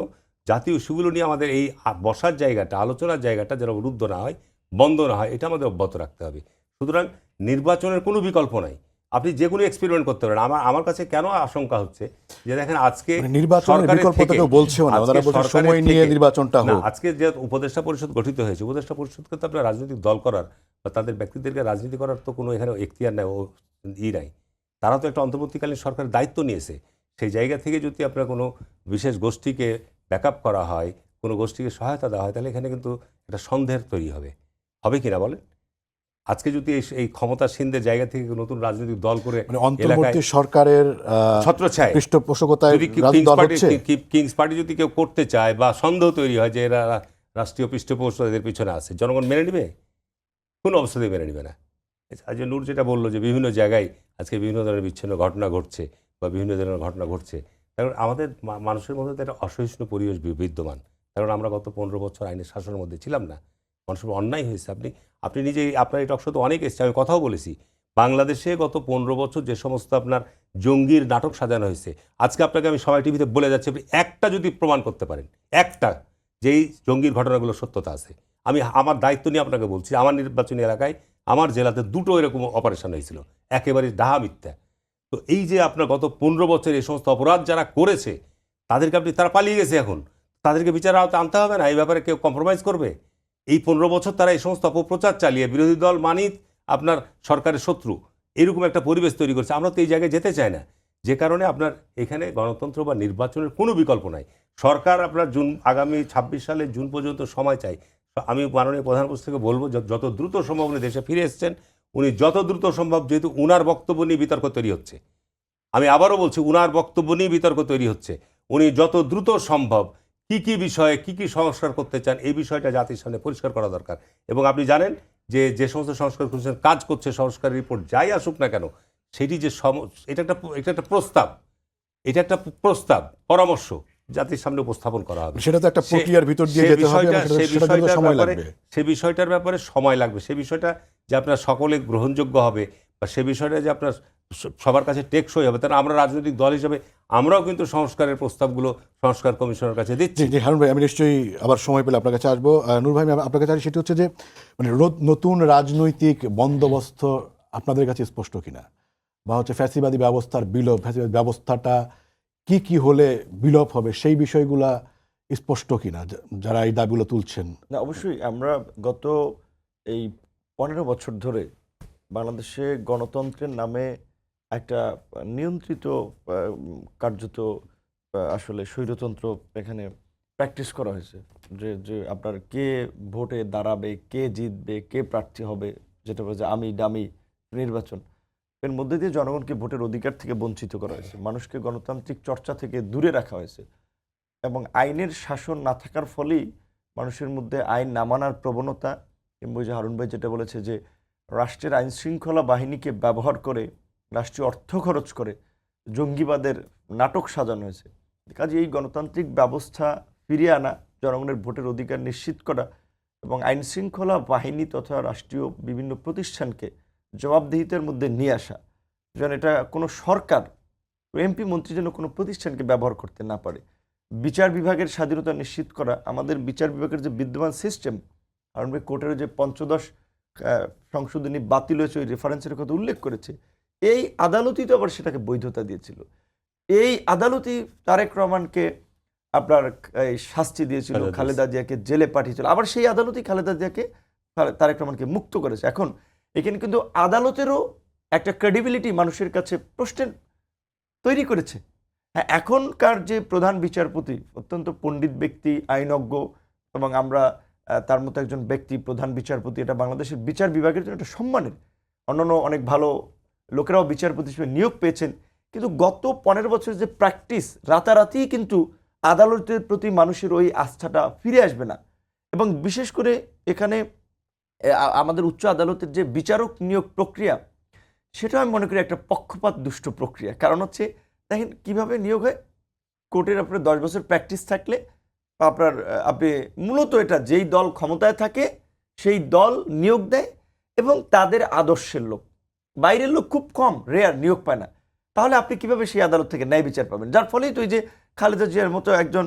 জাতীয় ইস্যুগুলো নিয়ে আমাদের এই বসার জায়গাটা, আলোচনার জায়গাটা যেন রুদ্ধ না হয়, বন্ধ না হয়, এটা আমাদের অব্যাহত রাখতে হবে। সুতরাং নির্বাচনের কোনো বিকল্প নাই, আপনি যে কোনো এক্সপেরিমেন্ট করতে পারেন। আমার কাছে কেন আশঙ্কা হচ্ছে যে দেখেন আজকে নির্বাচনের সরকারের বিকল্প তো থেকে- কেউ বলছেও না, আজকে ওনারা বলছে সরকারের সময় নিয়ে থেকে- নির্বাচনটা না, হোক। আজকে যে উপদেষ্টা পরিষদ গঠিত হয়েছে, উপদেষ্টা পরিষদকে তো আপনার রাজনৈতিক দল করার বা তাদের ব্যক্তিদেরকে রাজনীতি করার তো কোনো এখানে এখতিয়ার নাই, ও নাই। তারা তো একটা অন্তর্বর্তীকালীন সরকারের দায়িত্ব নিয়েছে। সেই জায়গা থেকে যদি আপনার কোনো বিশেষ গোষ্ঠীকে ব্যাকআপ করা হয়, কোনো গোষ্ঠীকে সহায়তা দেওয়া হয়, তাহলে এখানে কিন্তু একটা সন্দেহের তৈরি হবে কিনা বলেন? আজকে যদি এই ক্ষমতাসীনদের জায়গা থেকে নতুন রাজনৈতিক দল করে মানে অন্তর্বর্তী সরকারের ছত্রছায়া পৃষ্ঠপোষকতায় যদি রাজনৈতিক দল হচ্ছে। কিংস পার্টি যদি কেউ করতে চায় বা সন্দেহ তৈরি হয় যে এরা রাষ্ট্রীয় পৃষ্ঠপোষক এদের পিছনে আছে, জনগণ মেনে নেবে? কোনো অবস্থাতেই মেনে নেবে না। আজ নূর যেটা বললো যে বিভিন্ন জায়গায় আজকে বিভিন্ন ধরনের বিচ্ছিন্ন ঘটনা ঘটছে বা বিভিন্ন ধরনের ঘটনা ঘটছে, কারণ আমাদের মানুষের মধ্যে তো একটা অসহিষ্ণু পরিবেশ বিদ্যমান। কারণ আমরা গত 15 বছর আইনের শাসনের মধ্যে ছিলাম না, মানুষের অন্যায় হয়েছে। আপনি নিজেই আপনার এই টকশোতে অনেক এসেছে, আমি কথাও বলেছি, বাংলাদেশে গত 15 বছর যে সমস্ত আপনার জঙ্গির নাটক সাজানো হয়েছে, আজকে আপনাকে আমি সবাই টিভিতে বলে যাচ্ছি, আপনি একটা যদি প্রমাণ করতে পারেন, একটা, যেই জঙ্গির ঘটনাগুলো সত্যতা আছে, আমি আমার দায়িত্ব নিয়ে আপনাকে বলছি, আমার নির্বাচনী এলাকায় আমার জেলাতে 2টো এরকম অপারেশন হয়েছিল, একেবারে ডাহা মিথ্যা। তো এই যে আপনার গত 15 বছর এই সমস্ত অপরাধ যারা করেছে তাদেরকে তারা পালিয়ে গেছে, এখন তাদেরকে বিচারের আওতায় আনতে হবে না? এই ব্যাপারে কেউ কম্প্রোমাইজ করবে? এই 15 বছর তারা এই সমস্ত অপপ্রচার চালিয়ে বিরোধী দল মানিত আপনার সরকারের শত্রু, এরকম একটা পরিবেশ তৈরি করছে। আমরা তো এই জায়গায় যেতে চাই না, যে কারণে আপনার এখানে গণতন্ত্র বা নির্বাচনের কোনো বিকল্প নাই। সরকার আপনার আগামী 26 সালের জুন পর্যন্ত সময় চাই। আমি মাননীয় প্রধান উপদেষ্টাকে বলবো যত দ্রুত সম্ভব উনি দেশে ফিরে এসেছেন, উনি যত দ্রুত সম্ভব, যেহেতু উনার বক্তব্য নিয়ে বিতর্ক তৈরি হচ্ছে, আমি আবারও বলছি, উনার বক্তব্য নিয়ে বিতর্ক তৈরি হচ্ছে, উনি যত দ্রুত সম্ভব কি বিষয়ে কি সংস্কার করতে চান এই বিষয়টা জাতির সামনে পরিষ্কার করা দরকার। এবং আপনি জানেন যে সমস্ত সংস্কার কমিশন কাজ করছে, সংস্কার রিপোর্ট যাই আসুক না কেন, সেটি যে এটা একটা প্রস্তাব, এটা একটা প্রস্তাব, পরামর্শ জাতির সামনে উপস্থাপন করা হবে। সেটা তো একটা প্রক্রিয়ার ভিতর দিয়ে যেতে হবে, সেটা সময় লাগবে। সে বিষয়টার ব্যাপারে সময় লাগবে, সে বিষয়টা যে আপনার সকলে গ্রহণযোগ্য হবে বা সে বিষয়টা যে আপনার সবার কাছে টেকসই হবে, তাহলে আমরা রাজনৈতিক দল হিসেবে আমরাও কিন্তু সংস্কারের প্রস্তাবগুলো সংস্কার কমিশনের কাছে দিচ্ছি। জি হারুন ভাই, আমি নিশ্চয়ই আবার সময় পেলে আপনার কাছে আসবো। নূর ভাই, আমি আপনার কাছে আসি, সেটি হচ্ছে যে মানে নতুন রাজনৈতিক বন্দোবস্ত আপনাদের কাছে স্পষ্ট কিনা, বা হচ্ছে ফ্যাসিবাদী ব্যবস্থার বিলোপ, ফ্যাসিবাদী ব্যবস্থাটা কি হলে বিলোপ হবে, সেই বিষয়গুলা স্পষ্ট কিনা যারা এই দাবিগুলো তুলছেন? না, অবশ্যই আমরা গত এই 15 বছর ধরে বাংলাদেশে গণতন্ত্রের নামে একটা নিয়ন্ত্রিত কার্যত আসলে স্বৈরতন্ত্র এখানে প্র্যাকটিস করা হয়েছে। যে আপনার কে ভোটে দাঁড়াবে, কে জিতবে, কে প্রার্থী হবে, যেটা বলে যে আমি ডামি নির্বাচন, এর মধ্যে দিয়ে জনগণকে ভোটের অধিকার থেকে বঞ্চিত করা হয়েছে, মানুষকে গণতান্ত্রিক চর্চা থেকে দূরে রাখা হয়েছে। এবং আইনের শাসন না থাকার ফলেই মানুষের মধ্যে আইন না মানার প্রবণতা, এবং যে হারুন ভাই যেটা বলেছে যে রাষ্ট্রের আইন শৃঙ্খলা বাহিনীকে ব্যবহার করে, রাষ্ট্রীয় অর্থ খরচ করে জঙ্গিবাদের নাটক সাজানো হয়েছে। কাজে এই গণতান্ত্রিক ব্যবস্থা ফিরিয়ে আনা, জনগণের ভোটের অধিকার নিশ্চিত করা এবং আইন শৃঙ্খলা বাহিনী তথা রাষ্ট্রীয় বিভিন্ন প্রতিষ্ঠানকে জবাবদিহিতার মধ্যে নিয়ে আসা, যেন এটা কোনো সরকার, এমপি মন্ত্রী যেন কোনো প্রতিষ্ঠানকে ব্যবহার করতে না পারে। বিচার বিভাগের স্বাধীনতা নিশ্চিত করা, আমাদের বিচার বিভাগের যে বিদ্যমান সিস্টেম, কারণ কোর্টের যে 15 সংশোধনী বাতিল হয়েছে, ওই রেফারেন্সের কথা উল্লেখ করেছে, এই আদালতই তো আবার সেটাকে বৈধতা দিয়েছিল। এই আদালতই তারেক রহমানকে আপনার শাস্তি দিয়েছিল, খালেদা জিয়াকে জেলে পাঠিয়েছিল, আবার সেই আদালতই খালেদা জিয়াকে, তারেক রহমানকে মুক্ত করেছে। এখন এখানে কিন্তু আদালতেরও একটা ক্রেডিবিলিটি মানুষের কাছে প্রশ্নের তৈরি করেছে। হ্যাঁ, এখনকার যে প্রধান বিচারপতি অত্যন্ত পণ্ডিত ব্যক্তি, আইনজ্ঞ, এবং আমরা তার মতো একজন ব্যক্তি প্রধান বিচারপতি, এটা বাংলাদেশের বিচার বিভাগের জন্য একটা সম্মানের। অন্যান্য অনেক ভালো লোকেরাও বিচারপতি হিসেবে নিয়োগ পেয়েছেন, কিন্তু গত 15 বছরের যে প্র্যাকটিস, রাতারাতি কিন্তু আদালতের প্রতি মানুষের ওই আস্থাটা ফিরে আসবে না। এবং বিশেষ করে এখানে আমাদের উচ্চ আদালতের যে বিচারক নিয়োগ প্রক্রিয়া, সেটা আমি মনে করি একটা পক্ষপাত দুষ্ট প্রক্রিয়া। কারণ হচ্ছে দেখেন কিভাবে নিয়োগ হয়, কোর্টের আপনার 10 বছর প্র্যাকটিস থাকলে আপনার আপনি মূলত এটা যেই দল ক্ষমতায় থাকে সেই দল নিয়োগ দেয় এবং তাদের আদর্শের লোক, বাইরের লোক খুব কম, রেয়ার নিয়োগ পায় না। তাহলে আপনি কিভাবে সেই আদালত থেকে ন্যায় বিচার পাবেন? যার ফলেই তো এই যে খালেদা জিয়ার মতো একজন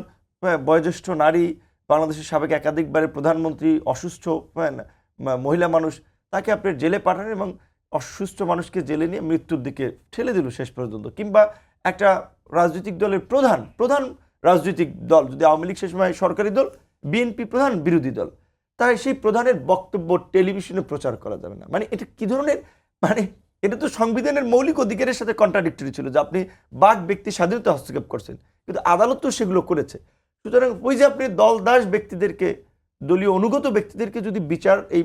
বয়োজ্যেষ্ঠ নারী, বাংলাদেশের সাবেক একাধিকবারের প্রধানমন্ত্রী, অসুস্থ মহিলা মানুষ, তাকে আপনি জেলে পাঠান এবং অসুস্থ মানুষকে জেলে নিয়ে মৃত্যুর দিকে ঠেলে দিল শেষ পর্যন্ত। কিংবা একটা রাজনৈতিক দলের প্রধান রাজনৈতিক দল, যদি আওয়ামী লীগ সে সময় সরকারি দল, বিএনপি প্রধান বিরোধী দল, তাই সেই প্রধানের বক্তব্য টেলিভিশনে প্রচার করা যাবে না। মানে এটা কি ধরনের, মানে এটা তো সংবিধানের মৌলিক অধিকারের সাথে কন্ট্রাডিক্টরি ছিল যে আপনি বাক ব্যক্তি স্বাধীনতা হস্তক্ষেপ করছেন, কিন্তু আদালত তো সেগুলো করেছে। সুতরাং ওই যে আপনি দলদাস ব্যক্তিদেরকে, দলীয় অনুগত ব্যক্তিদেরকে যদি বিচারক এই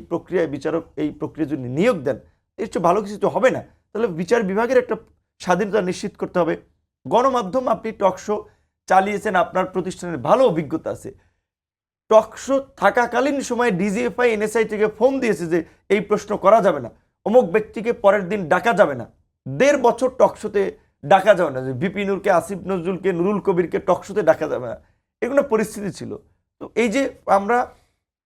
প্রক্রিয়া যদি নিয়োগ দেন, এর চেয়ে ভালো কিছু তো হবে না। তাহলে বিচার বিভাগের একটা স্বাধীনতা নিশ্চিত করতে হবে। গণমাধ্যম, আপনি টকশো চালিয়েছেন, আপনার প্রতিষ্ঠানের ভালো অভিজ্ঞতা আছে। টকশো থাকাকালীন সময়ে ডিজিএফআই এনএসআই থেকে ফোন দিয়েছে যে এই প্রশ্ন করা যাবে না, অমুক ব্যক্তিকে পরের দিন ডাকা যাবে না। 1.5 বছর টকশোতে ডাকা যাবে না, যে ভিপি নূরকে, আসিফ নজরুলকে, নুরুল কবিরকে টকশোতে ডাকা যাবে না, এগুলো পরিস্থিতি ছিল। তো এই যে আমরা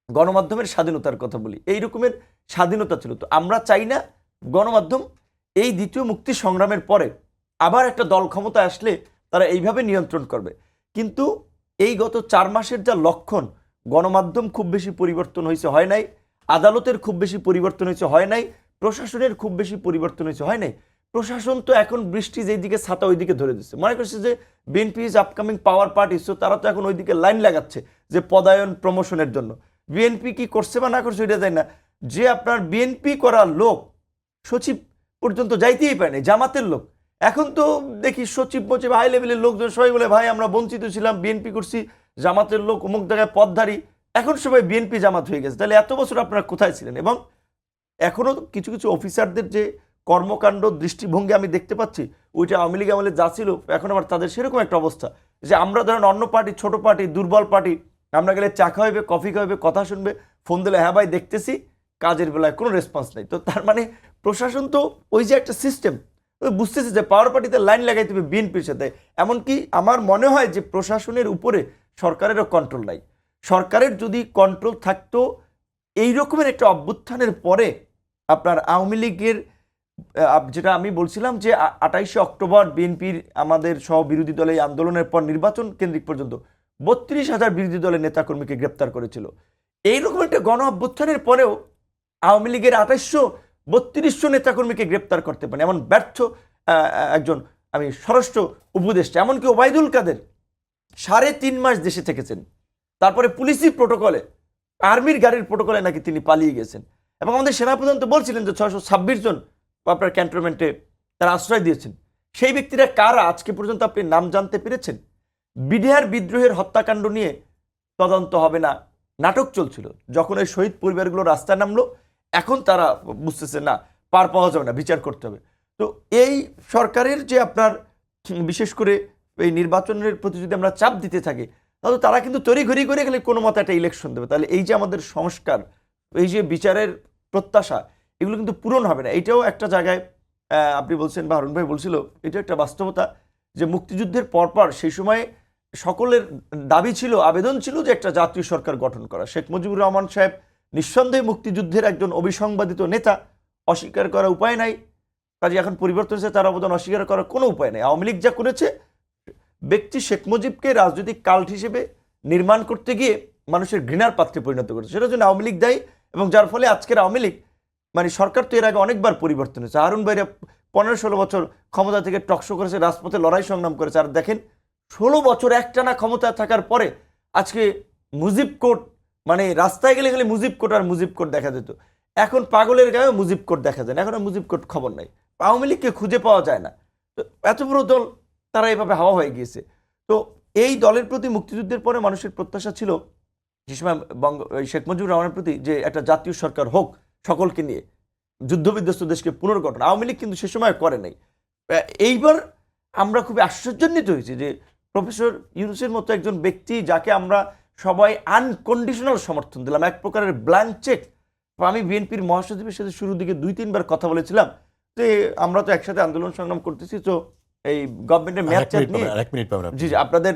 গণমাধ্যমের স্বাধীনতার কথা বলি, এই রকমের স্বাধীনতা ছিল। তো আমরা চাই না গণমাধ্যম এই দ্বিতীয় মুক্তি সংগ্রামের পরে আবার একটা দল ক্ষমতা আসলে তারা এইভাবে নিয়ন্ত্রণ করবে। কিন্তু এই গত 4 মাসের যা লক্ষণ, গণমাধ্যম খুব বেশি পরিবর্তন হয়েছে, হয় নাই। আদালতের খুব বেশি পরিবর্তন হয়েছে, হয় নাই। প্রশাসনের খুব বেশি পরিবর্তন হয়েছে, হয় নাই। প্রশাসন তো এখন বৃষ্টি যেই দিকে ছাতা ওই দিকে ধরে দিচ্ছে, মনে করছে যে BNP is upcoming power party, so তারা তো এখন ওই দিকে লাইন লাগাচ্ছে যে পদায়ন প্রমোশনের জন্য। বিএনপি কি করছে বা না করছে ওইটা যায় না, যে আপনার বিএনপি করা লোক সচিব পর্যন্ত যাইতেই পারে না, জামাতের লোক। এখন তো দেখি সচিব হাই লেভেলের লোকজন সবাই বলে ভাই আমরা বঞ্চিত ছিলাম, বিএনপি করছি, জামাতের লোক অমুক জায়গায় পদধারী, এখন সবাই বিএনপি জামাত হয়ে গেছে। তাহলে এত বছর আপনারা কোথায় ছিলেন? এবং এখনও কিছু কিছু অফিসারদের যে কর্মকাণ্ড, দৃষ্টিভঙ্গি আমি দেখতে পাচ্ছি, ওইটা আওয়ামী লীগ আমলে যা ছিল এখন আবার তাদের সেরকম একটা অবস্থা যে আমরা ধরেন অন্য পার্টি, ছোট পার্টি, দুর্বল পার্টি, আমরা গেলে চা খাওয়াবে, কফি খাওয়াবে, কথা শুনবে, ফোন দিলে হ্যাঁ ভাই দেখতেছি, কাজের বেলায় কোনো রেসপন্স নেই। তো তার মানে প্রশাসন তো ওই যে একটা সিস্টেম বুঝতেছে যে পাওয়ার পার্টিতে লাইন লাগাইতে হবে বিএনপির সাথে। এমনকি আমার মনে হয় যে প্রশাসনের উপরে সরকারেরও কন্ট্রোল নাই। সরকারের যদি কন্ট্রোল থাকতো, এই রকমের একটা অভ্যুত্থানের পরে আপনার আওয়ামী লীগের, যেটা আমি বলছিলাম যে 28শে অক্টোবর বিএনপির আমাদের সহ বিরোধী দলে আন্দোলনের পর নির্বাচন কেন্দ্রিক পর্যন্ত 32,000 বিরোধী দলের নেতাকর্মীকে গ্রেপ্তার করেছিল। এইরকম একটা গণ অভ্যুত্থানের পরেও আওয়ামী লীগের 2832 নেতাকর্মীকে গ্রেপ্তার করতে পারে এমন ব্যর্থ একজন আমি স্বরাষ্ট্র উপদেষ্টা, এমনকি ওবায়দুল কাদের 3.5 মাস দেশে থেকেছেন, তারপরে পুলিশি প্রোটোকলে, আর্মির গাড়ির প্রোটোকলে নাকি তিনি পালিয়ে গেছেন। এবং আমাদের সেনাপ্রধান তো বলছিলেন যে 626 জন আপনার ক্যান্টনমেন্টে তারা আশ্রয় দিয়েছেন। সেই ব্যক্তিরা কারা আজকে পর্যন্ত আপনি নাম জানতে পেরেছেন? বিডিআর বিদ্রোহের হত্যাকাণ্ড নিয়ে তদন্ত হবে না, নাটক চলছিল। যখন এই শহীদ পরিবারগুলো রাস্তায় নামলো, এখন তারা বুঝতেছে না, পার পাওয়া যাবে না, বিচার করতে হবে। তো এই সরকারের যে আপনার বিশেষ করে এই নির্বাচনের প্রতি যদি আমরা চাপ দিতে থাকি, তাহলে তারা কিন্তু তড়িঘড়ি করে গেলে কোনো মতে একটা ইলেকশন দেবে। তাহলে এই যে আমাদের সংস্কার, এই যে বিচারের প্রত্যাশা, এগুলো কিন্তু পূরণ হবে না। এইটাও একটা জায়গায় আপনি বলছেন বা হারুন ভাই বলছিল, এটা একটা বাস্তবতা যে মুক্তিযুদ্ধের পরপর সেই সময় সকলের দাবি ছিল, আবেদন ছিল যে একটা জাতীয় সরকার গঠন করা। শেখ মুজিবুর রহমান সাহেব নিঃসন্দেহে মুক্তিযুদ্ধের একজন অবিসংবাদিত নেতা, অস্বীকার করার উপায় নাই। কাজে এখন পরিবর্তন হয়েছে, তার অবদান অস্বীকার করার কোনো উপায় নেই। আওয়ামী লীগ যা করেছে, ব্যক্তি শেখ মুজিবকে রাজনৈতিক কাল্ট হিসেবে নির্মাণ করতে গিয়ে মানুষের ঘৃণার পাত্রে পরিণত করেছে, সেটার জন্য আওয়ামী লীগ দায়ী। এবং যার ফলে আজকের আওয়ামী লীগ, মানে সরকার তো এর আগে অনেকবার পরিবর্তন হয়েছে। হারুন ভাইরা 15-16 বছর ক্ষমতা থেকে টকশো করেছে, রাজপথে লড়াই সংগ্রাম করেছে। আর দেখেন 16 বছর একটানা ক্ষমতায় থাকার পরে আজকে মুজিব কোট, মানে রাস্তায় গেলে গেলে মুজিব কোট আর মুজিব কোট দেখা যেত, এখন পাগলের গায়েও মুজিব কোট দেখা যায় না। এখন আর মুজিব কোট খবর নাই, আওয়ামী লীগকে খুঁজে পাওয়া যায় না। তো এত বড় দল, তারা এভাবে হাওয়া হয়ে গিয়েছে। তো এই দলের প্রতি মুক্তিযুদ্ধের পরে মানুষের প্রত্যাশা ছিল যে সময় শেখ মুজিবুর রহমানের প্রতি যে একটা জাতীয় সরকার হোক সকলকে নিয়ে, যুদ্ধবিধ্বস্ত দেশকে পুনর্গঠন। আওয়ামী লীগ কিন্তু সে সময় করে নাই। এইবার আমরা খুবই আশ্চর্যান্বিত হয়েছি যে প্রফেসর ইউনূসের মতো একজন ব্যক্তি, যাকে আমরা সবাই আনকন্ডিশনাল সমর্থন দিলাম, এক প্রকারের ব্ল্যাঙ্ক চেক। আমি বিএনপির মহাসচিবের সাথে শুরুর দিকে 2-3 বার কথা বলেছিলাম যে আমরা তো একসাথে আন্দোলন সংগ্রাম করতেছি, তো এই গভর্নমেন্টের মেয়াদ চাপ নিয়ে, জি আপনাদের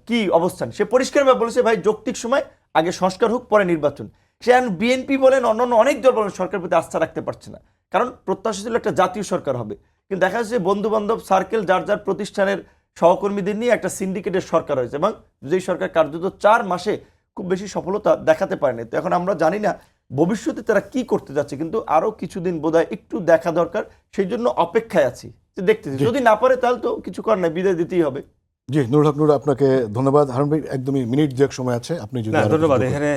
কি অবস্থান, সে পরিষ্কারভাবে বলেছে ভাই যৌক্তিক সময় আগে সংস্কার হোক পরে নির্বাচন। সে বিএনপি বলেন অন্যান্য অনেক দল বলেন সরকারের প্রতি আস্থা রাখতে পারছে না, কারণ প্রত্যাশা ছিল একটা জাতীয় সরকার হবে, কিন্তু দেখা যাচ্ছে বন্ধু বান্ধব সার্কেল যার যার প্রতিষ্ঠানের সহকর্মীদের নিয়ে একটা সিন্ডিকেটের সরকার হয়েছে, এবং যেই সরকার কার্যত 4 মাসে খুব বেশি সফলতা দেখাতে পারেনি। তো এখন আমরা জানি না ভবিষ্যতে তারা কি করতে যাচ্ছে, কিন্তু আরো কিছুদিন বোধহয় একটু দেখা দরকার, সেই জন্য অপেক্ষায় আছি যে দেখতেছি, যদি না পারে তাহলে তো কিছু করার নাই, বিদায় দিতেই হবে। জি, নুরুল হক নূর, আপনাকে ধন্যবাদ। হারুন ভাই, একদমই মিনিট 2 সময় আছে, আপনি যদি না, আরো কিছু ধন্যবাদ। যোগ এখানে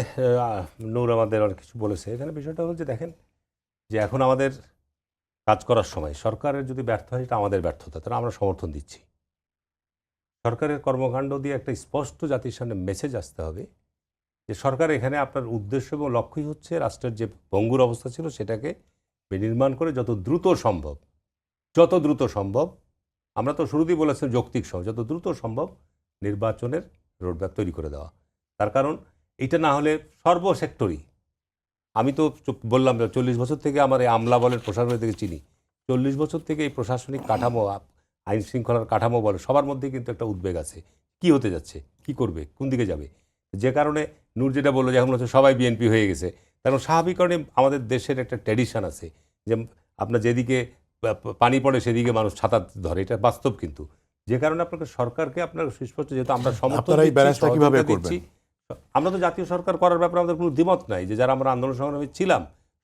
নূর আমাদের অনেক কিছু বলেছে। এখানে বিষয়টা হচ্ছে দেখেন যে এখন আমাদের কাজ করার সময় সরকারের যদি ব্যর্থ হয় এটা আমাদের ব্যর্থতা, তাহলে আমরা সমর্থন দিচ্ছি। সরকারের কর্মকাণ্ড দিয়ে একটা স্পষ্ট জাতির সামনে মেসেজ আসতে হবে যে সরকার এখানে আপনার উদ্দেশ্য এবং লক্ষ্যই হচ্ছে রাষ্ট্রের যে ভঙ্গুর অবস্থা ছিল সেটাকে বিনির্মাণ করে যত দ্রুত সম্ভব, আমরা তো শুরুতেই বলেছিলাম যৌক্তিক সময়, যত দ্রুত সম্ভব নির্বাচনের রোডম্যাপ তৈরি করে দেওয়া। তার কারণ এটা না হলে সর্বসেক্টরই, আমি তো বললাম 40 বছর থেকে আমার এই আমলা বলের প্রশাসনের থেকে চিনি, 40 বছর থেকে এই প্রশাসনিক কাঠামো, আইন শৃঙ্খলার কাঠামো বলে সবার মধ্যে কিন্তু একটা উদ্বেগ আছে, কি হতে যাচ্ছে, কি করবে, কোন দিকে যাবে। যে কারণে নূর যেটা বললো যে এখন হচ্ছে সবাই বিএনপি হয়ে গেছে, কারণ স্বাভাবিক কারণে আমাদের দেশের একটা ট্র্যাডিশন আছে যে আপনার যেদিকে পানি পড়ে সেদিকে মানুষ ছাতা ধরে, এটা বাস্তব। কিন্তু যে কারণে আপনাকে সরকারকে আপনার সুস্পষ্ট, যেহেতু আমরা সমর্থন আপনারা এই ব্যালেন্সটা দিচ্ছি, কিভাবে সহযোগিতা করবেন? দিচ্ছি, আমরা তো জাতীয় সরকার করার ব্যাপারে আমাদের কোনো দ্বিমত নাই, যে যারা আমরা আন্দোলন সংগ্রামে ছিলাম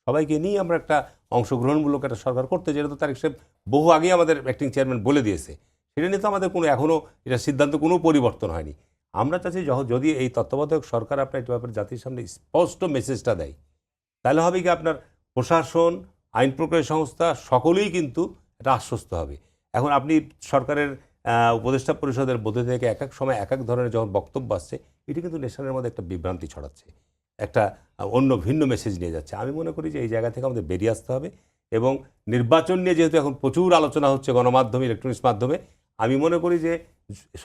সবাইকে নিয়ে আমরা একটা অংশগ্রহণমূলক একটা সরকার করতে, যেটা তো তারিক সাহেব বহু আগেই আমাদের অ্যাক্টিং চেয়ারম্যান বলে দিয়েছে, সেটা নিয়ে তো আমাদের কোনো এখনও এটা সিদ্ধান্ত কোনো পরিবর্তন হয়নি। আমরা চাচ্ছি যদি এই তত্ত্বাবধায়ক সরকার আপনার এটা ব্যাপারে জাতির সামনে স্পষ্ট মেসেজটা দেয়, তাহলে হবে কি আপনার প্রশাসন, আইন প্রক্রিয়া সংস্থা সকলেই কিন্তু এটা আশ্বস্ত হবে। এখন আপনি সরকারের উপদেষ্টা পরিষদের মধ্যে থেকে এক এক সময় এক এক ধরনের যখন বক্তব্য আসছে, এটি কিন্তু নেশনের মধ্যে একটা বিভ্রান্তি ছড়াচ্ছে, একটা অন্য ভিন্ন মেসেজ নিয়ে যাচ্ছে। আমি মনে করি যে এই জায়গা থেকে আমাদের বেরিয়ে আসতে হবে, এবং নির্বাচন নিয়ে যেহেতু এখন প্রচুর আলোচনা হচ্ছে গণমাধ্যমে, ইলেকট্রনিক্স মাধ্যমে, আমি মনে করি যে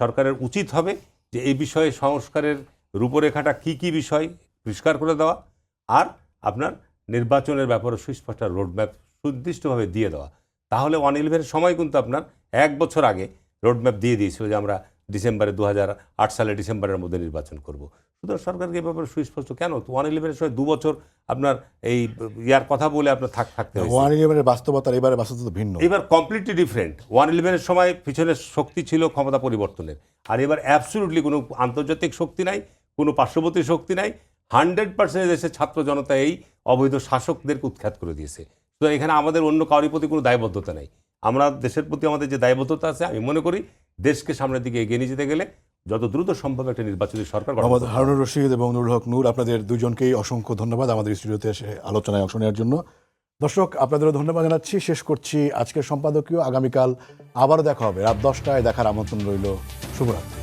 সরকারের উচিত হবে যে এই বিষয়ে সংস্কারের রূপরেখাটা কি কি বিষয় পরিষ্কার করে দেওয়া, আর আপনার নির্বাচনের ব্যাপারে সুস্পষ্ট রোডম্যাপ সুনির্দিষ্টভাবে দিয়ে দেওয়া। তাহলে 1/11 সময় কিন্তু আপনার 1 বছর আগে রোডম্যাপ দিয়ে দিয়েছিল যে আমরা ডিসেম্বরে 2008 সালে ডিসেম্বরের মধ্যে নির্বাচন করব। সুতরাং সরকারকে এ ব্যাপারে সুস্পষ্ট কেন 1/11 সময় 2 বছর আপনার এই ইয়ার কথা বলে আপনার থাকতে হয়েছে। 1/11 বাস্তবতা এবারে বাস্তবতা তো ভিন্ন, এবার কমপ্লিটলি ডিফারেন্ট। 1/11 সময় পিছনের শক্তি ছিল ক্ষমতা পরিবর্তনের, আর এবার অ্যাবসলিউটলি কোনো আন্তর্জাতিক শক্তি নাই, কোনো পার্শ্ববর্তী শক্তি নাই। 100% দেশের ছাত্র জনতা এই অবৈধ শাসকদেরকে উৎখাত করে দিয়েছে। তো এখানে আমাদের অন্য কারোর প্রতি কোনো দায়বদ্ধতা নেই। আমরা দেশের প্রতি আমাদের যে দায়বদ্ধতা আছে, আমি মনে করি দেশকে সামনের দিকে এগিয়ে নিয়ে যেতে গেলে যত দ্রুত সম্ভব একটা নির্বাচনী সরকার গঠন মোহাম্মদ করতে হবে। হারুনুর রশিদ এবং নুরুল হক নূর, আপনাদের দুজনকেই অসংখ্য ধন্যবাদ আমাদের স্টুডিওতে এসে আলোচনায় অংশ নেওয়ার জন্য। দর্শক, আপনাদেরও ধন্যবাদ জানাচ্ছি। শেষ করছি আজকের সম্পাদকীয়। আগামীকাল আবারও দেখা হবে রাত 10টায়, দেখার আমন্ত্রণ রইল। শুভরাত্রি।